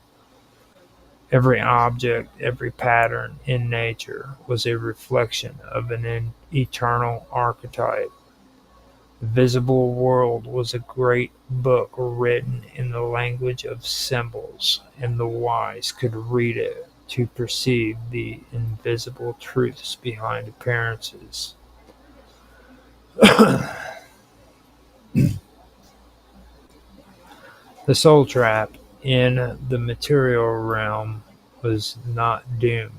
Every object, every pattern in nature was a reflection of an eternal archetype. The visible world was a great book written in the language of symbols, and the wise could read it to perceive the invisible truths behind appearances. The soul trap in the material realm was not doomed,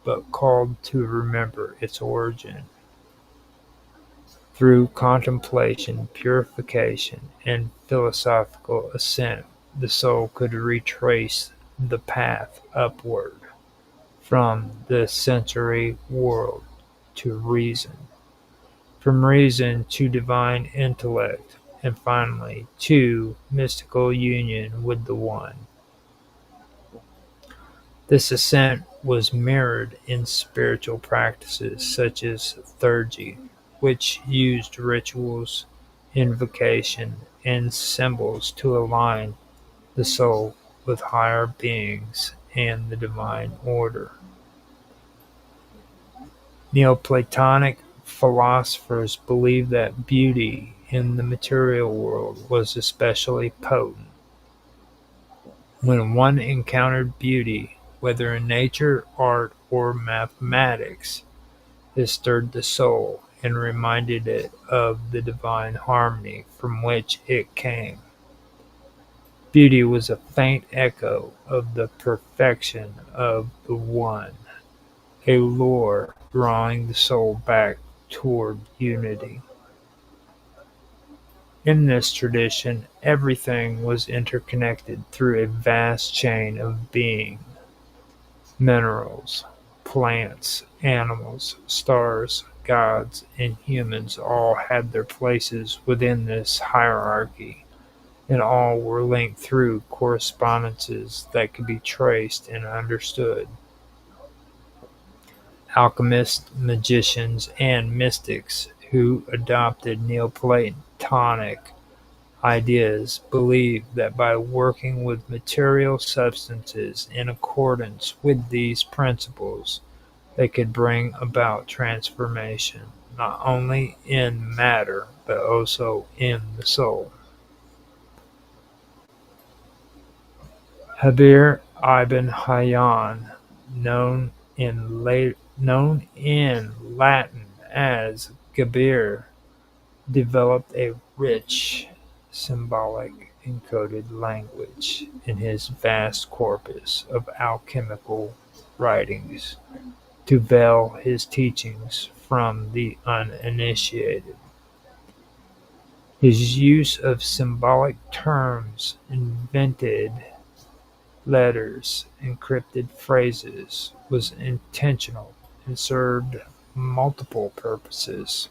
but called to remember its origin. Through contemplation, purification, and philosophical ascent, the soul could retrace the path upward from the sensory world to reason, from reason to divine intellect, and finally to mystical union with the One. This ascent was mirrored in spiritual practices such as theurgy, which used rituals, invocation, and symbols to align the soul with higher beings and the divine order. Neoplatonic philosophers believed that beauty in the material world was especially potent. When one encountered beauty, whether in nature, art, or mathematics, it stirred the soul and reminded it of the divine harmony from which it came. Beauty was a faint echo of the perfection of the One, a lure drawing the soul back toward unity. In this tradition, everything was interconnected through a vast chain of being. Minerals, plants, animals, stars, gods, and humans all had their places within this hierarchy, and all were linked through correspondences that could be traced and understood. Alchemists, magicians, and mystics who adopted Neoplatonic ideas believed that by working with material substances in accordance with these principles, they could bring about transformation, not only in matter, but also in the soul. Habir ibn Hayyan, known in known in Latin as Geber, developed a rich, symbolic encoded language in his vast corpus of alchemical writings to veil his teachings from the uninitiated. His use of symbolic terms, invented letters, encrypted phrases was intentional and served multiple purposes.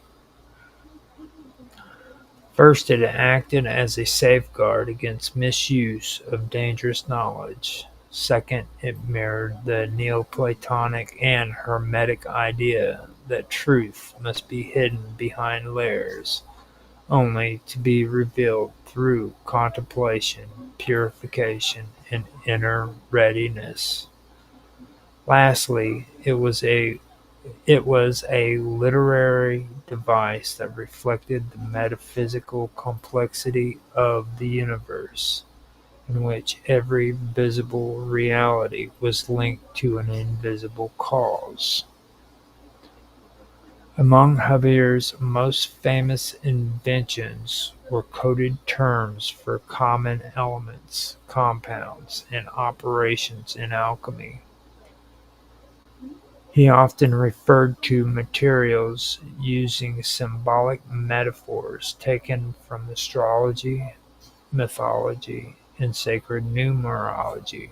First, it acted as a safeguard against misuse of dangerous knowledge. Second, it mirrored the Neoplatonic and Hermetic idea that truth must be hidden behind layers, only to be revealed through contemplation, purification, and inner readiness. Lastly, it was a literary device that reflected the metaphysical complexity of the universe, in which every visible reality was linked to an invisible cause. Among Javier's most famous inventions were coded terms for common elements, compounds, and operations in alchemy. He often referred to materials using symbolic metaphors taken from astrology, mythology, and sacred numerology.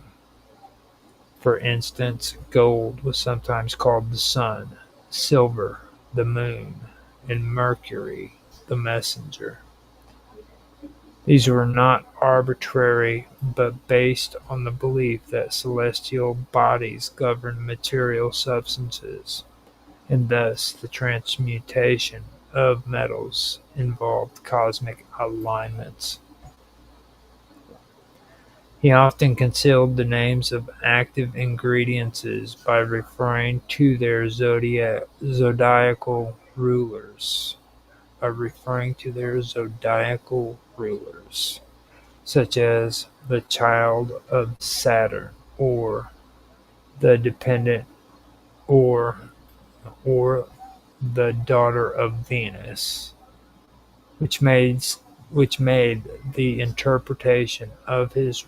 For instance, gold was sometimes called the sun, silver the moon, and Mercury the messenger. These were not arbitrary, but based on the belief that celestial bodies govern material substances, and thus the transmutation of metals involved cosmic alignments. He often concealed the names of active ingredients by referring to their zodiacal rulers, such as the child of Saturn or the dependent or or the daughter of Venus, which made which made the interpretation of his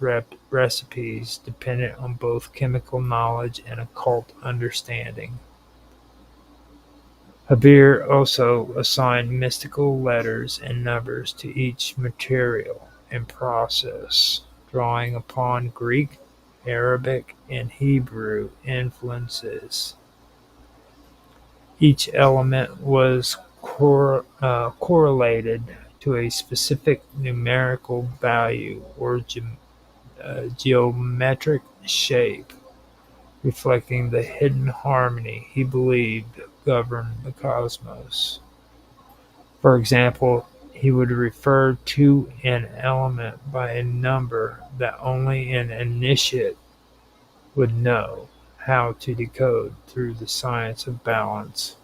recipes dependent on both chemical knowledge and occult understanding. Javier also assigned mystical letters and numbers to each material and process, drawing upon Greek, Arabic, and Hebrew influences. Each element was correlated to a specific numerical value or geometric shape, reflecting the hidden harmony he believed governed the cosmos. For example, he would refer to an element by a number that only an initiate would know how to decode through the science of balance,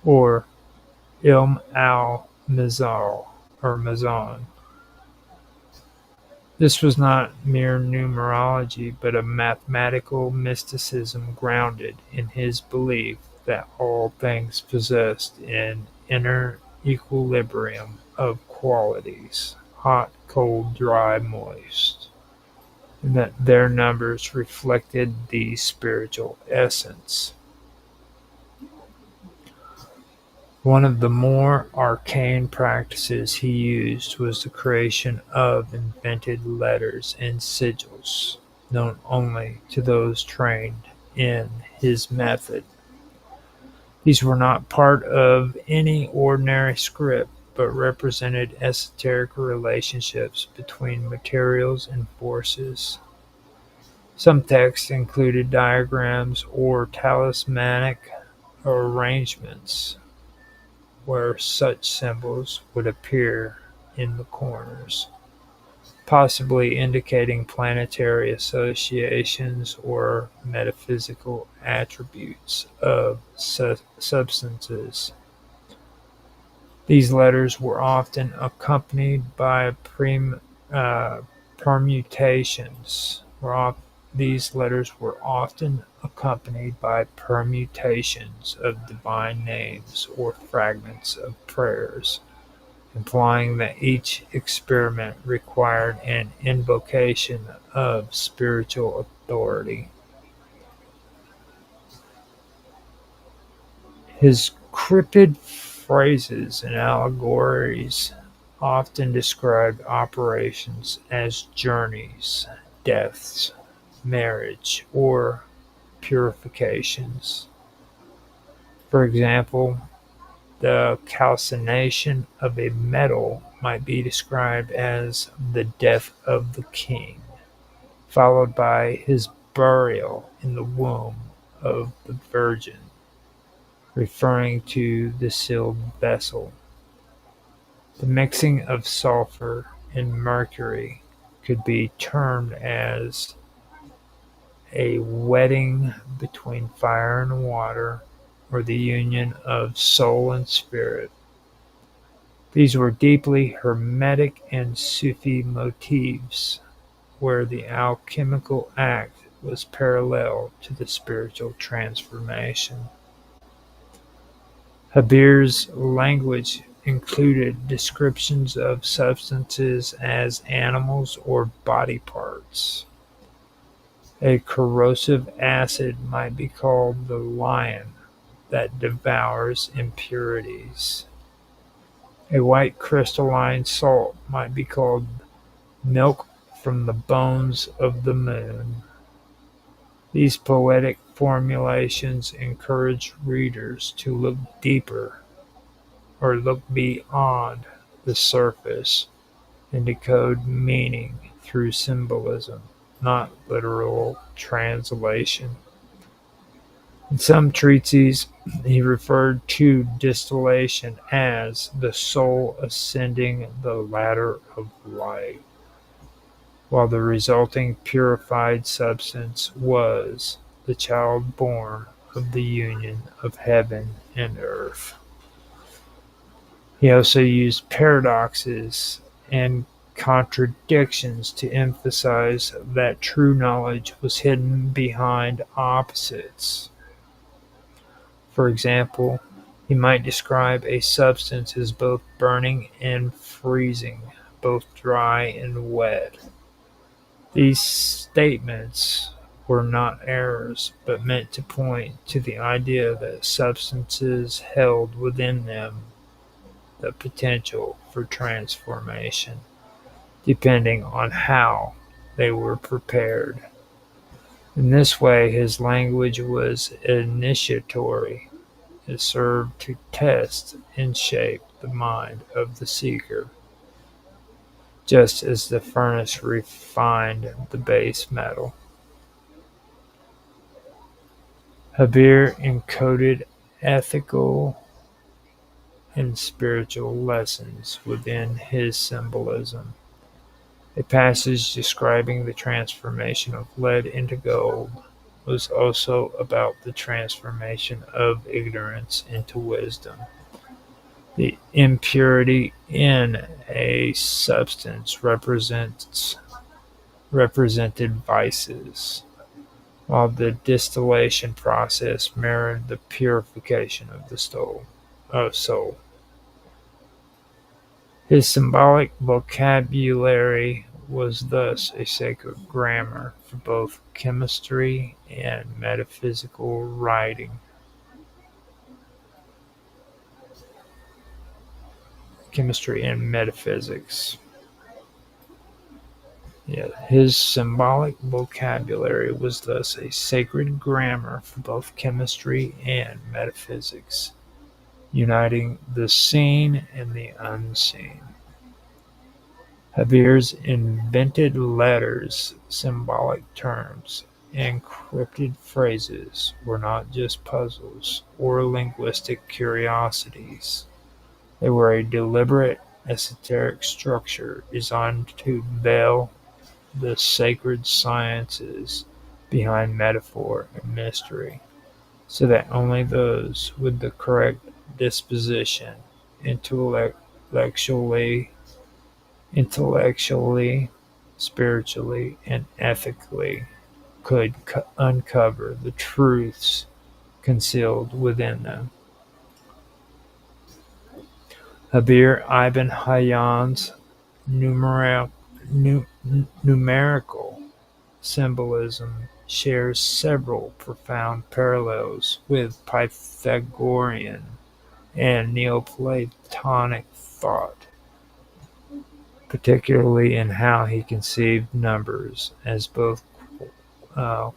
or Ilm al-Mizal, or Mizan. This was not mere numerology, but a mathematical mysticism grounded in his belief that all things possessed an inner equilibrium of qualities: hot, cold, dry, moist, and that their numbers reflected the spiritual essence. One of the more arcane practices he used was the creation of invented letters and sigils, known only to those trained in his method. These were not part of any ordinary script, but represented esoteric relationships between materials and forces. Some texts included diagrams or talismanic arrangements where such symbols would appear in the corners, possibly indicating planetary associations or metaphysical attributes of substances. These letters were often accompanied by uh, permutations, These letters were often accompanied by permutations of divine names or fragments of prayers, implying that each experiment required an invocation of spiritual authority. His cryptid phrases and allegories often described operations as journeys, deaths, marriage, or purifications. For example, the calcination of a metal might be described as the death of the king, followed by his burial in the womb of the Virgin, referring to the sealed vessel. The mixing of sulfur and mercury could be termed as a wedding between fire and water, or the union of soul and spirit. These were deeply Hermetic and Sufi motifs, where the alchemical act was parallel to the spiritual transformation. Habir's language included descriptions of substances as animals or body parts. A corrosive acid might be called the lion that devours impurities. A white crystalline salt might be called milk from the bones of the moon. These poetic formulations encourage readers to look deeper or look beyond the surface and decode meaning through symbolism, not literal translation. In some treatises, he referred to distillation as the soul ascending the ladder of light, while the resulting purified substance was the child born of the union of heaven and earth. He also used paradoxes and contradictions to emphasize that true knowledge was hidden behind opposites. For example, he might describe a substance as both burning and freezing, both dry and wet. These statements were not errors, but meant to point to the idea that substances held within them the potential for transformation, depending on how they were prepared. In this way, his language was initiatory. It served to test and shape the mind of the seeker, just as the furnace refined the base metal. Habir encoded ethical and spiritual lessons within his symbolism. A passage describing the transformation of lead into gold was also about the transformation of ignorance into wisdom. The impurity in a substance represented vices, while the distillation process mirrored the purification of the soul. His symbolic vocabulary was thus a sacred grammar for both chemistry and metaphysical writing. Chemistry and metaphysics. His symbolic vocabulary was thus a sacred grammar for both chemistry and metaphysics, uniting the seen and the unseen. Habir's invented letters, symbolic terms, and cryptid phrases were not just puzzles or linguistic curiosities. They were a deliberate esoteric structure designed to veil the sacred sciences behind metaphor and mystery, so that only those with the correct disposition, intellectually, spiritually, and ethically, could uncover the truths concealed within them. Habir ibn Hayyan's numerical symbolism shares several profound parallels with Pythagorean and Neoplatonic thought, particularly in how he conceived numbers as both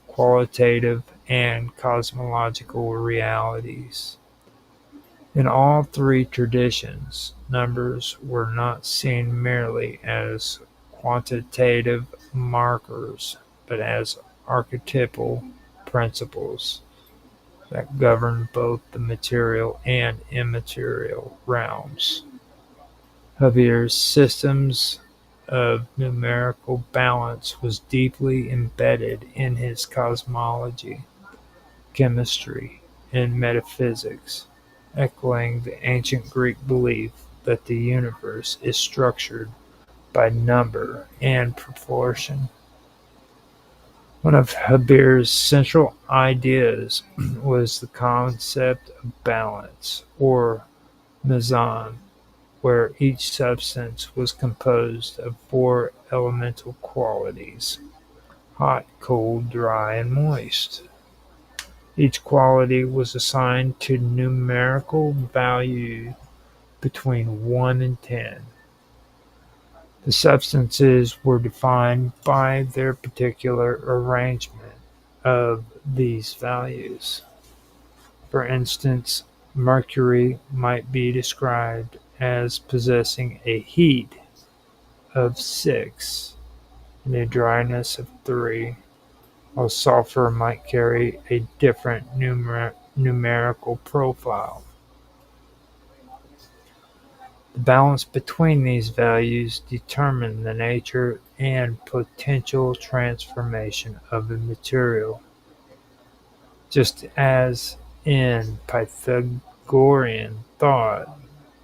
qualitative and cosmological realities. In all three traditions, numbers were not seen merely as quantitative markers, but as archetypal principles that govern both the material and immaterial realms. Javier's systems of numerical balance was deeply embedded in his cosmology, chemistry, and metaphysics, echoing the ancient Greek belief that the universe is structured by number and proportion. One of Habir's central ideas was the concept of balance, or meson, where each substance was composed of four elemental qualities: hot, cold, dry, and moist. Each quality was assigned to numerical value between 1 and 10. The substances were defined by their particular arrangement of these values. For instance, mercury might be described as possessing a heat of 6 and a dryness of 3, while sulfur might carry a different numerical profile. The balance between these values determined the nature and potential transformation of a material, just as in Pythagorean thought,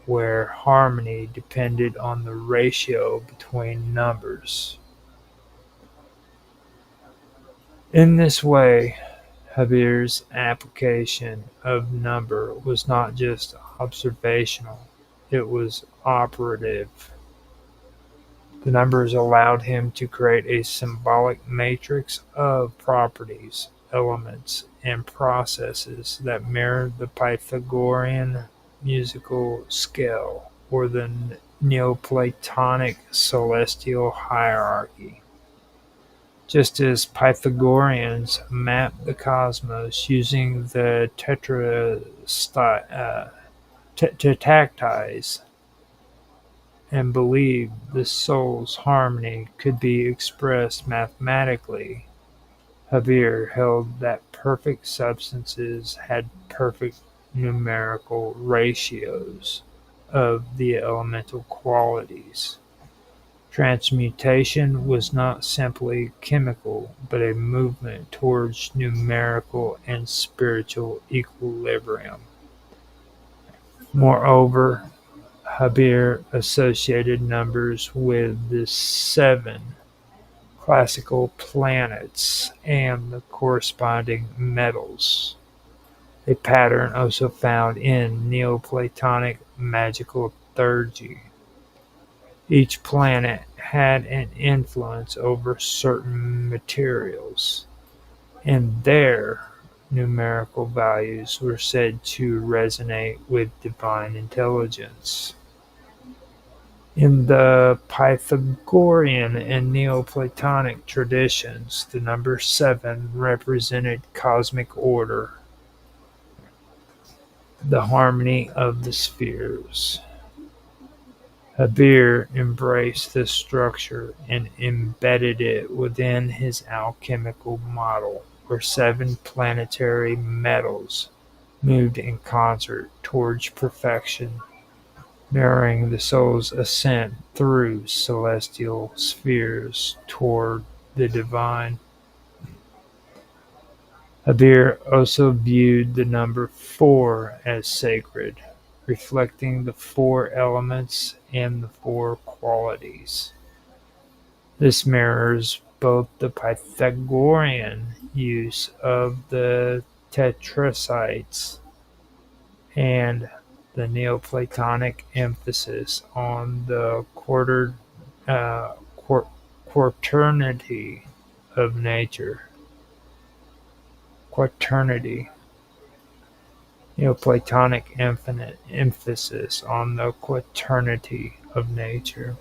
where harmony depended on the ratio between numbers. In this way, Habir's application of number was not just observational, it was operative. The numbers allowed him to create a symbolic matrix of properties, elements, and processes that mirrored the Pythagorean musical scale or the Neoplatonic celestial hierarchy. Just as Pythagoreans mapped the cosmos using the tetractys and believed the soul's harmony could be expressed mathematically, Habir held that perfect substances had perfect numerical ratios of the elemental qualities. Transmutation was not simply chemical, but a movement towards numerical and spiritual equilibrium. Moreover, Habir associated numbers with the 7 classical planets and the corresponding metals, a pattern also found in Neoplatonic magical theurgy. Each planet had an influence over certain materials, and their numerical values were said to resonate with divine intelligence. In the Pythagorean and Neoplatonic traditions, the number 7 represented cosmic order, the harmony of the spheres. Habir embraced this structure and embedded it within his alchemical model, where 7 planetary metals moved in concert towards perfection, mirroring the soul's ascent through celestial spheres toward the divine. Habir also viewed the number 4 as sacred, reflecting the 4 elements and the 4 qualities. This mirrors both the Pythagorean use of the tetracytes and the Neoplatonic emphasis on the quaternity of nature. Quaternity. Neoplatonic emphasis on the quaternity of nature.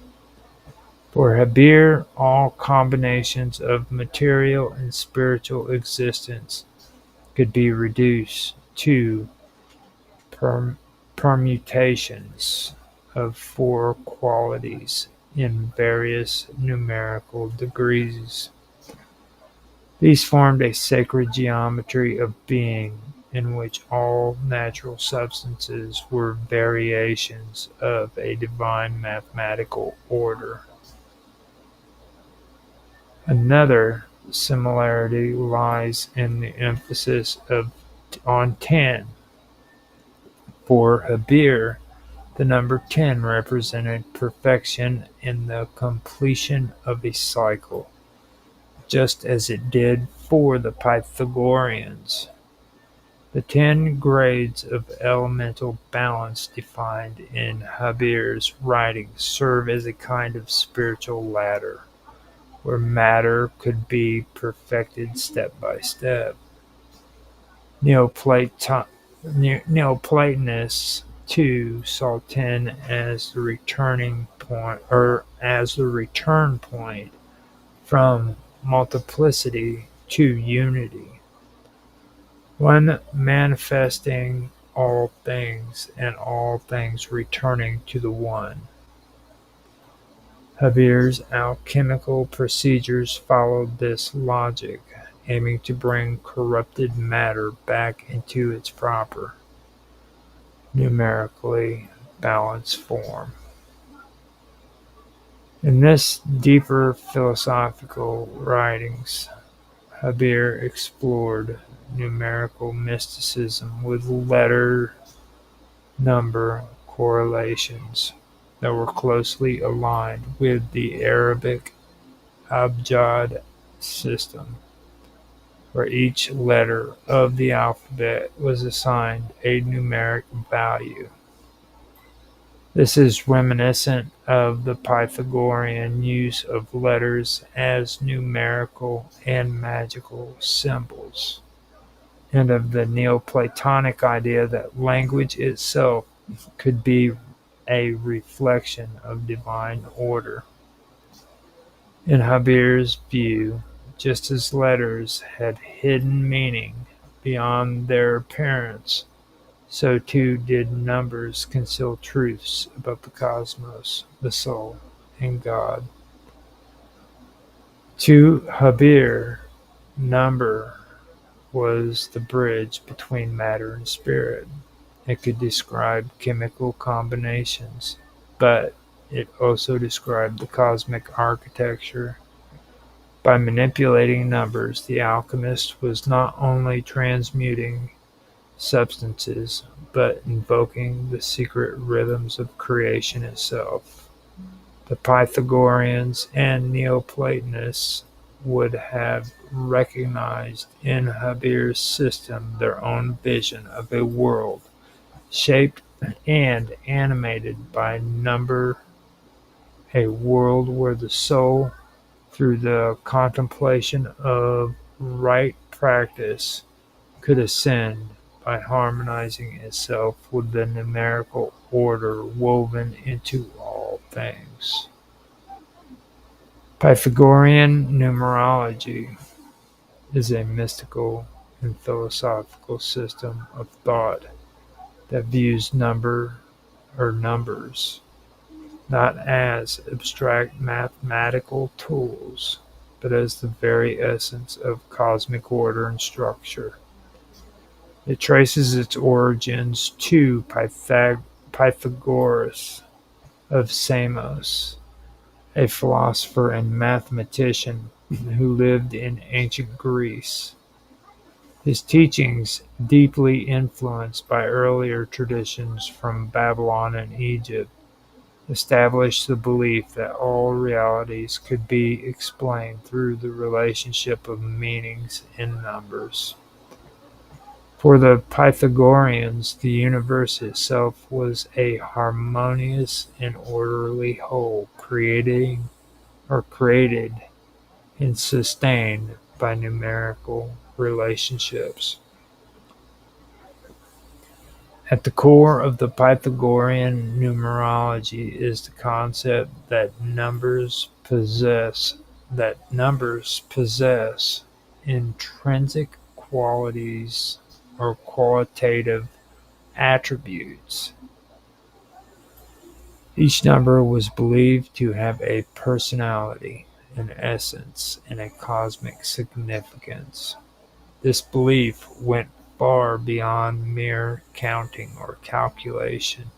For Habir, all combinations of material and spiritual existence could be reduced to permutations of four qualities in various numerical degrees. These formed a sacred geometry of being in which all natural substances were variations of a divine mathematical order. Another similarity lies in the emphasis on 10. For Habir, the number 10 represented perfection in the completion of a cycle, just as it did for the Pythagoreans. The 10 grades of elemental balance defined in Habir's writings serve as a kind of spiritual ladder, where matter could be perfected step by step. Neoplatonists too saw 10 as the return point from multiplicity to unity, one manifesting all things and all things returning to the one. Habir's alchemical procedures followed this logic, aiming to bring corrupted matter back into its proper, numerically balanced form. In this deeper philosophical writings, Habir explored numerical mysticism with letter-number correlations that were closely aligned with the Arabic abjad system, where each letter of the alphabet was assigned a numeric value. This is reminiscent of the Pythagorean use of letters as numerical and magical symbols, and of the Neoplatonic idea that language itself could be a reflection of divine order. In Habir's view, just as letters had hidden meaning beyond their appearance, so too did numbers conceal truths about the cosmos, the soul, and God. To Habir, number was the bridge between matter and spirit. It could describe chemical combinations, but it also described the cosmic architecture. By manipulating numbers, the alchemist was not only transmuting substances, but invoking the secret rhythms of creation itself. The Pythagoreans and Neoplatonists would have recognized in Habir's system their own vision of a world shaped and animated by number, a world where the soul, through the contemplation of right practice, could ascend by harmonizing itself with the numerical order woven into all things. Pythagorean numerology is a mystical and philosophical system of thought that views numbers not as abstract mathematical tools, but as the very essence of cosmic order and structure. It traces its origins to Pythagoras of Samos, a philosopher and mathematician who lived in ancient Greece. His teachings, deeply influenced by earlier traditions from Babylon and Egypt, established the belief that all realities could be explained through the relationship of meanings in numbers. For the Pythagoreans, the universe itself was a harmonious and orderly whole, created and sustained by numerical relationships. At the core of the Pythagorean numerology is the concept that numbers possess intrinsic qualities or qualitative attributes. Each number was believed to have a personality, an essence, and a cosmic significance. This belief went far beyond mere counting or calculation.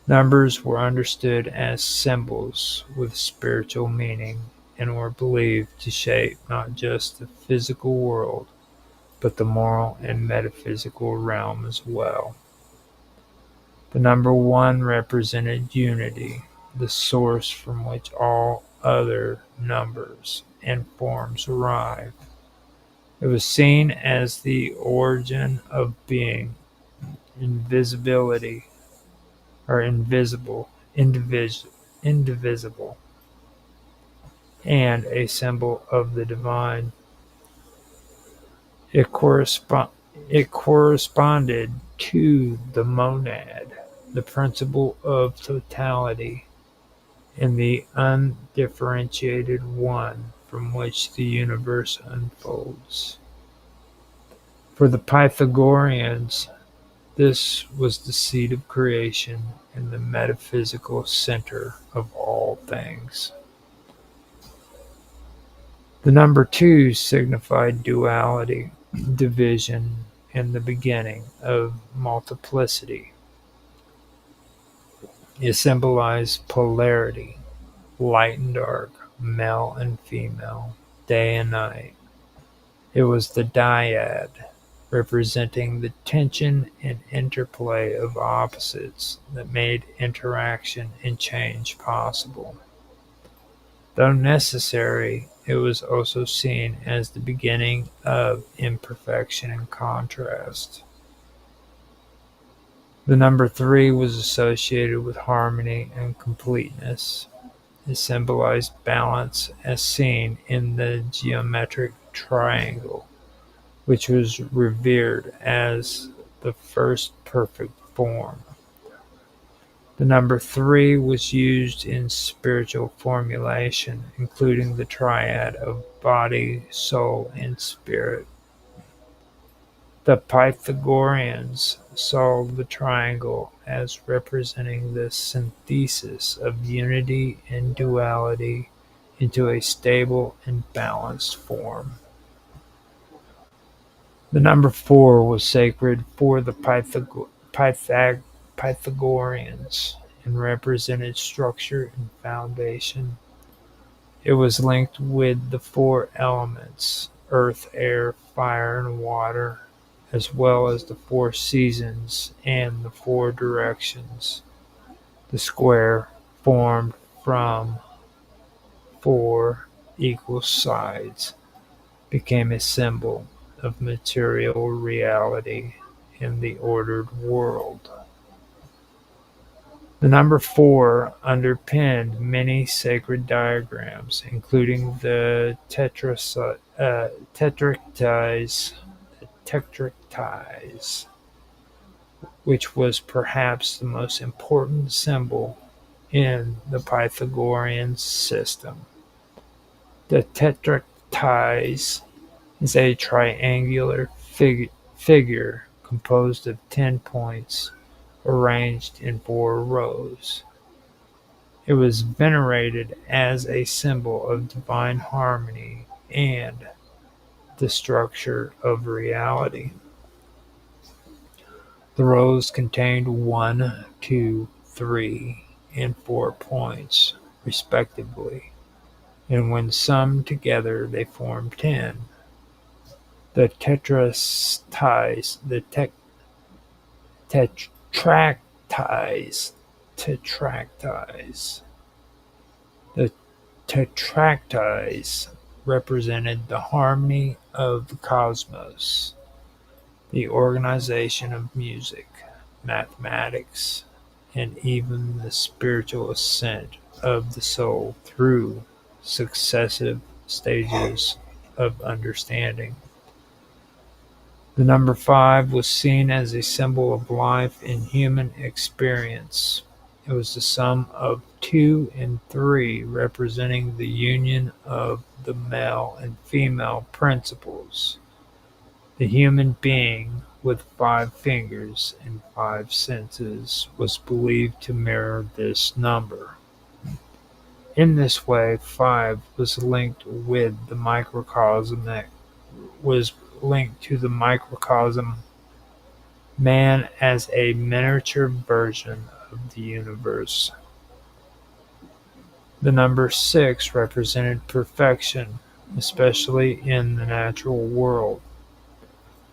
Numbers were understood as symbols with spiritual meaning and were believed to shape not just the physical world, but the moral and metaphysical realm as well. The number one represented unity, the source from which all other numbers and forms arrive. It was seen as the origin of being, invisibility, or indivisible, and a symbol of the divine. It corresponded to the monad, the principle of totality, and the undifferentiated one from which the universe unfolds. For the Pythagoreans, this was the seat of creation and the metaphysical center of all things. The number two signified duality, division, and the beginning of multiplicity. It symbolized polarity, light and dark, male and female, day and night. It was the dyad, representing the tension and interplay of opposites that made interaction and change possible. Though necessary, it was also seen as the beginning of imperfection and contrast. The number three was associated with harmony and completeness. It symbolized balance as seen in the geometric triangle, which was revered as the first perfect form. The number three was used in spiritual formulation, including the triad of body, soul, and spirit. The Pythagoreans saw the triangle as representing the synthesis of unity and duality into a stable and balanced form. The number four was sacred for the Pythagoreans and represented structure and foundation. It was linked with the four elements, earth, air, fire, and water, as well as the four seasons and the four directions. The square, formed from four equal sides, became a symbol of material reality in the ordered world. The number four underpinned many sacred diagrams, including the tetractys, which was perhaps the most important symbol in the Pythagorean system. The tetractys is a triangular figure composed of 10 points arranged in 4 rows. It was venerated as a symbol of divine harmony and the structure of reality. The rows contained 1, 2, 3, and 4 points, respectively, and when summed together they form 10. The tetractys tetractys. The tetractys represented the harmony of the cosmos, the organization of music, mathematics, and even the spiritual ascent of the soul through successive stages of understanding. The number 5 was seen as a symbol of life in human experience. It was the sum of 2 and 3, representing the union of the male and female principles. The human being, with 5 fingers and 5 senses, was believed to mirror this number. In this way, 5 was linked with the microcosm that was linked to the microcosm, man as a miniature version of the universe. The number 6 represented perfection, especially in the natural world.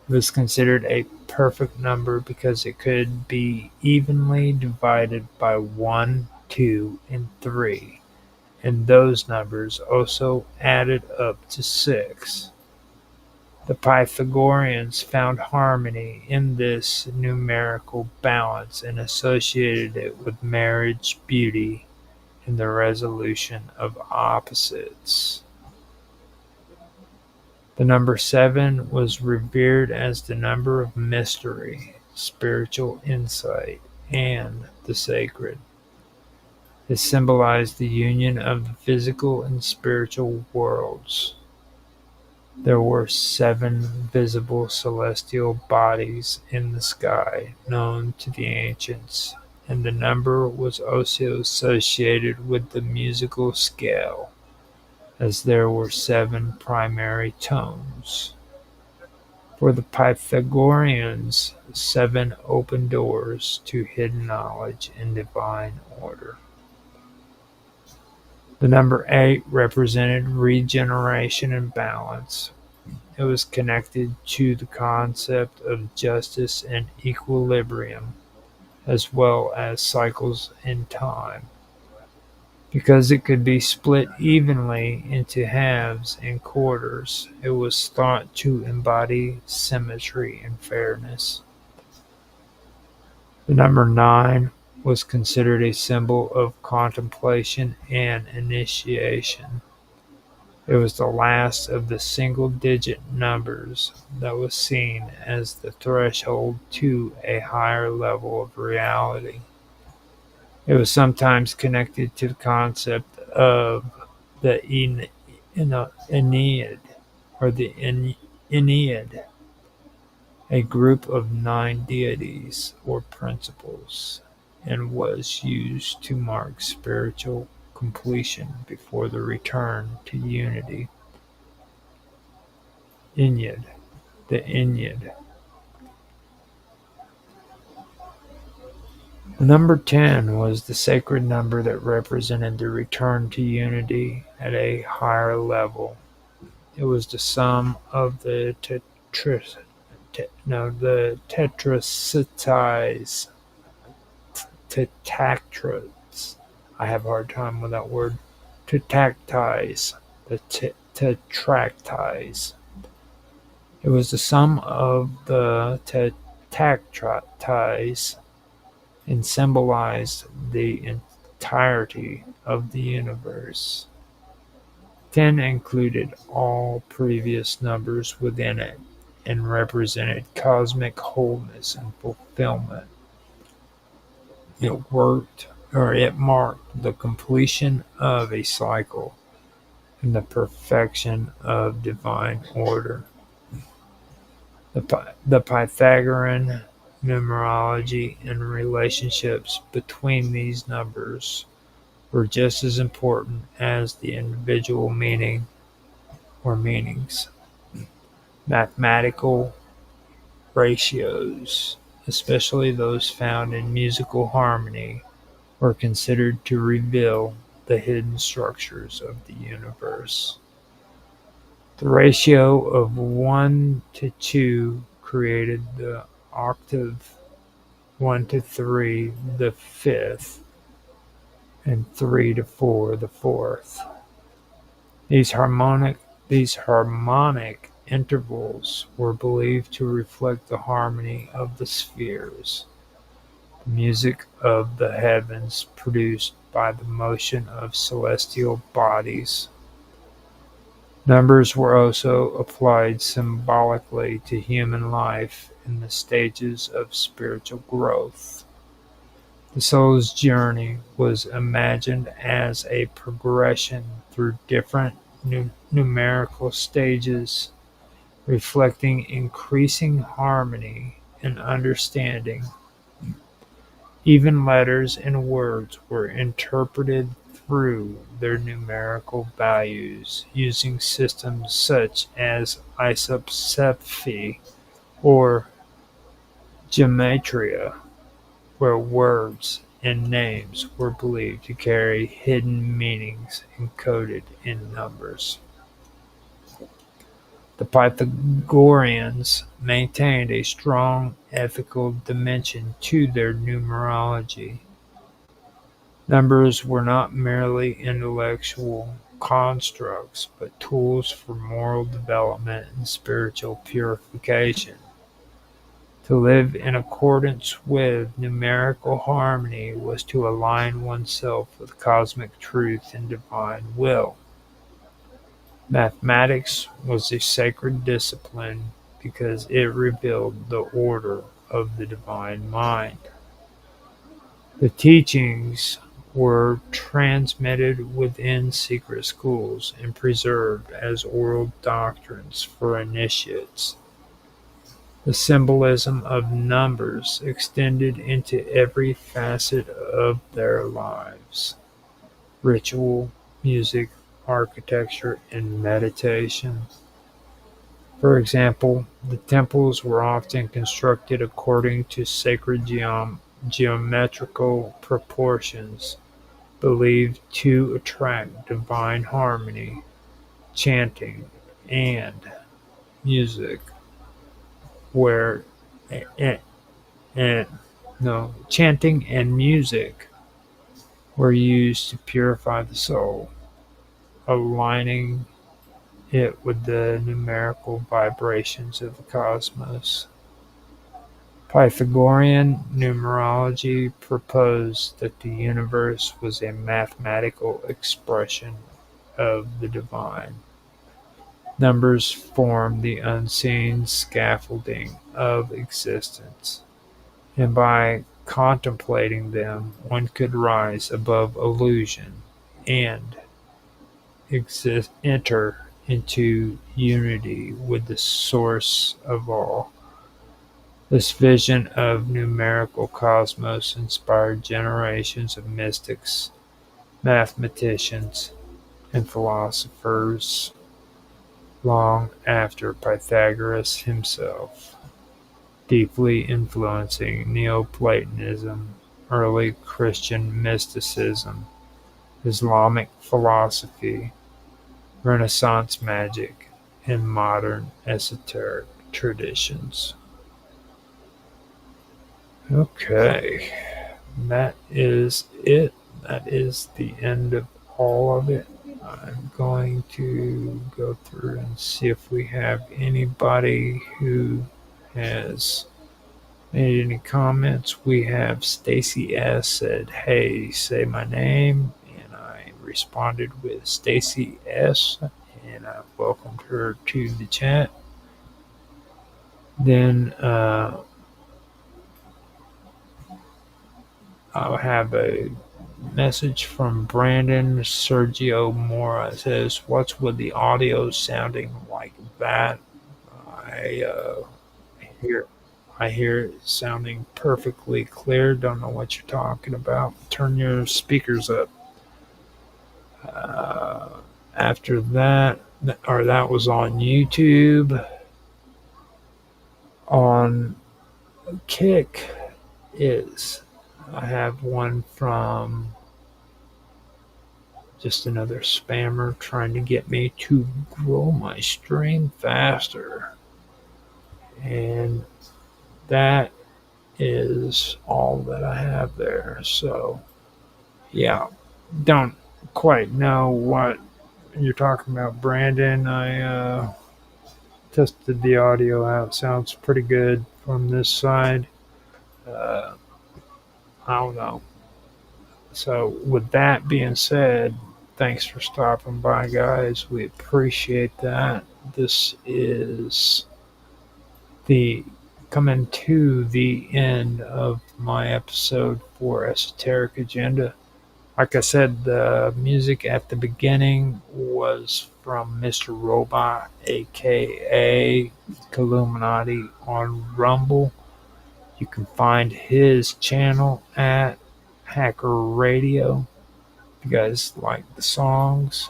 It was considered a perfect number because it could be evenly divided by 1, 2, and 3, and those numbers also added up to 6. The Pythagoreans found harmony in this numerical balance and associated it with marriage, beauty, and the resolution of opposites. The number 7 was revered as the number of mystery, spiritual insight, and the sacred. It symbolized the union of the physical and spiritual worlds. There were 7 visible celestial bodies in the sky, known to the ancients, and the number was also associated with the musical scale, as there were 7 primary tones. For the Pythagoreans, 7 opened doors to hidden knowledge and divine order. The number 8 represented regeneration and balance. It was connected to the concept of justice and equilibrium, as well as cycles in time. Because it could be split evenly into halves and quarters, it was thought to embody symmetry and fairness. The number 9 was considered a symbol of contemplation and initiation. It was the last of the single-digit numbers that was seen as the threshold to a higher level of reality. It was sometimes connected to the concept of the Ennead, or the Ennead, a group of 9 deities or principles, and was used to mark spiritual completion before the return to unity. Ennead, the Ennead. The number 10 was the sacred number that represented the return to unity at a higher level. It was the sum of the tetracities, tetractys. I have a hard time with that word. Tetractys, the tetractys. It was the sum of the tetractys and symbolized the entirety of the universe. 10 included all previous numbers within it and represented cosmic wholeness and fulfillment. It marked the completion of a cycle and the perfection of divine order. The Pythagorean numerology and relationships between these numbers were just as important as the individual meaning or meanings. Mathematical ratios, especially those found in musical harmony, were considered to reveal the hidden structures of the universe. The ratio of 1 to 2 created the octave, 1 to 3 the fifth, and 3 to 4 the fourth. These harmonic intervals were believed to reflect the harmony of the spheres, the music of the heavens produced by the motion of celestial bodies. Numbers were also applied symbolically to human life in the stages of spiritual growth. The soul's journey was imagined as a progression through different numerical stages, reflecting increasing harmony and understanding. Even letters and words were interpreted through their numerical values, using systems such as isopsephy or gematria, where words and names were believed to carry hidden meanings encoded in numbers. The Pythagoreans maintained a strong ethical dimension to their numerology. Numbers were not merely intellectual constructs, but tools for moral development and spiritual purification. To live in accordance with numerical harmony was to align oneself with cosmic truth and divine will. Mathematics was a sacred discipline because it revealed the order of the divine mind. The teachings were transmitted within secret schools and preserved as oral doctrines for initiates. The symbolism of numbers extended into every facet of their lives: ritual, music, architecture, and meditation. For example, the temples were often constructed according to sacred geometrical proportions, believed to attract divine harmony. Chanting and music were eh, eh, no chanting and music were used to purify the soul, aligning it with the numerical vibrations of the cosmos. Pythagorean numerology proposed that the universe was a mathematical expression of the divine. Numbers form the unseen scaffolding of existence, and by contemplating them one could rise above illusion and enter into unity with the source of all. This vision of numerical cosmos inspired generations of mystics, mathematicians, and philosophers long after Pythagoras himself, deeply influencing Neoplatonism, early Christian mysticism, Islamic philosophy, Renaissance magic, and modern esoteric traditions. Okay, that is it. That is the end of all of it. I'm going to go through and see if we have anybody who has made any comments. We have Stacy S. said, "Hey, say my name," and I responded with Stacy S. and I welcomed her to the chat. Then I'll have a message from Brandon Sergio Mora. It says, "What's with the audio sounding like that?" I hear I hear it sounding perfectly clear. Don't know what you're talking about. Turn your speakers up. After that, or that was on YouTube. On Kick is I have one from just another spammer trying to get me to grow my stream faster. And that is all that I have there. So, yeah. don't quite know what you're talking about, Brandon. I tested the audio out. Sounds pretty good from this side. Uh, I don't know. So, with that being said, thanks for stopping by, guys. We appreciate that. This is the coming to the end of my episode for Esoteric Agenda. Like I said, the music at the beginning was from Mr. Robot, aka Illuminati, on Rumble. You can find his channel at Hacker Radio. If you guys like the songs,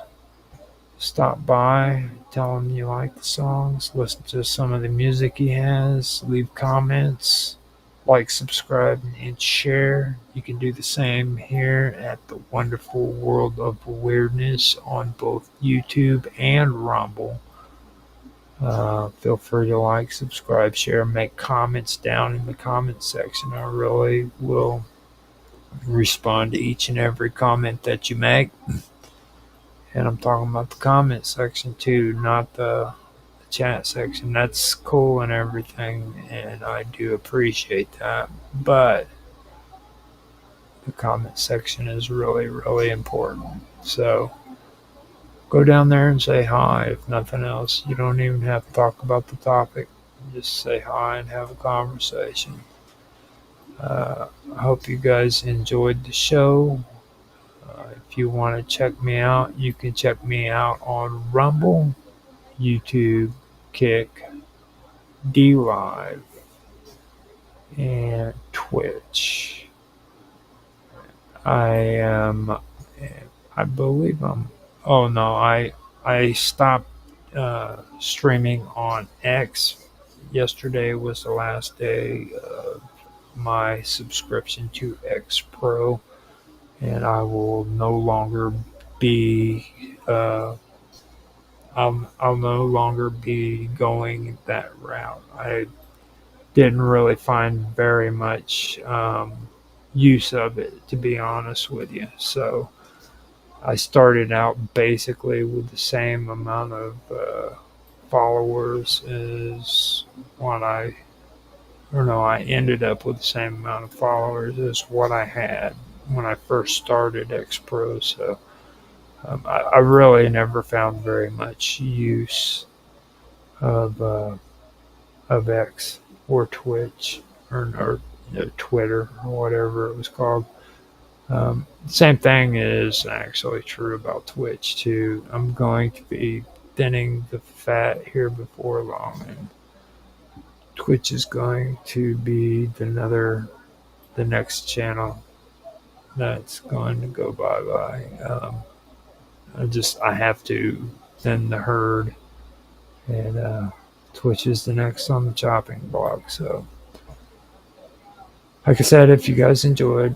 stop by, tell him you like the songs, listen to some of the music he has, leave comments, like, subscribe, and share. You can do the same here at the Wonderful World of Weirdness on both YouTube and Rumble. Feel free to like, subscribe, share, make comments down in the comment section. I really will respond to each and every comment that you make. And I'm talking about the comment section too, not the chat section. That's cool and everything, and I do appreciate that. But the comment section is really, really important. So go down there and say hi, if nothing else. You don't even have to talk about the topic. Just say hi and have a conversation. I hope you guys enjoyed the show. If you want to check me out, you can check me out on Rumble, YouTube, Kick, DLive, and Twitch. I am, I believe I'm, oh no, I stopped streaming on X. Yesterday was the last day of my subscription to X Pro, and I will no longer be I'll no longer be going that route. I didn't really find very much use of it, to be honest with you. So I started out basically with the same amount of followers as when I ended up with the same amount of followers as what I had when I first started X Pro. So I really never found very much use of X or Twitch or Twitter or whatever it was called. Same thing is actually true about Twitch too. I'm going to be thinning the fat here before long, and Twitch is going to be the next channel that's going to go bye bye. I have to thin the herd, and Twitch is the next on the chopping block. So, like I said, if you guys enjoyed,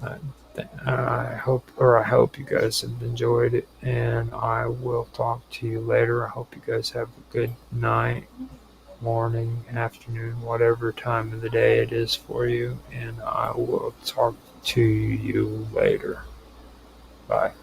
I hope you guys have enjoyed it, and I will talk to you later. I hope you guys have a good night, morning, afternoon, whatever time of the day it is for you, and I will talk to you later. Bye.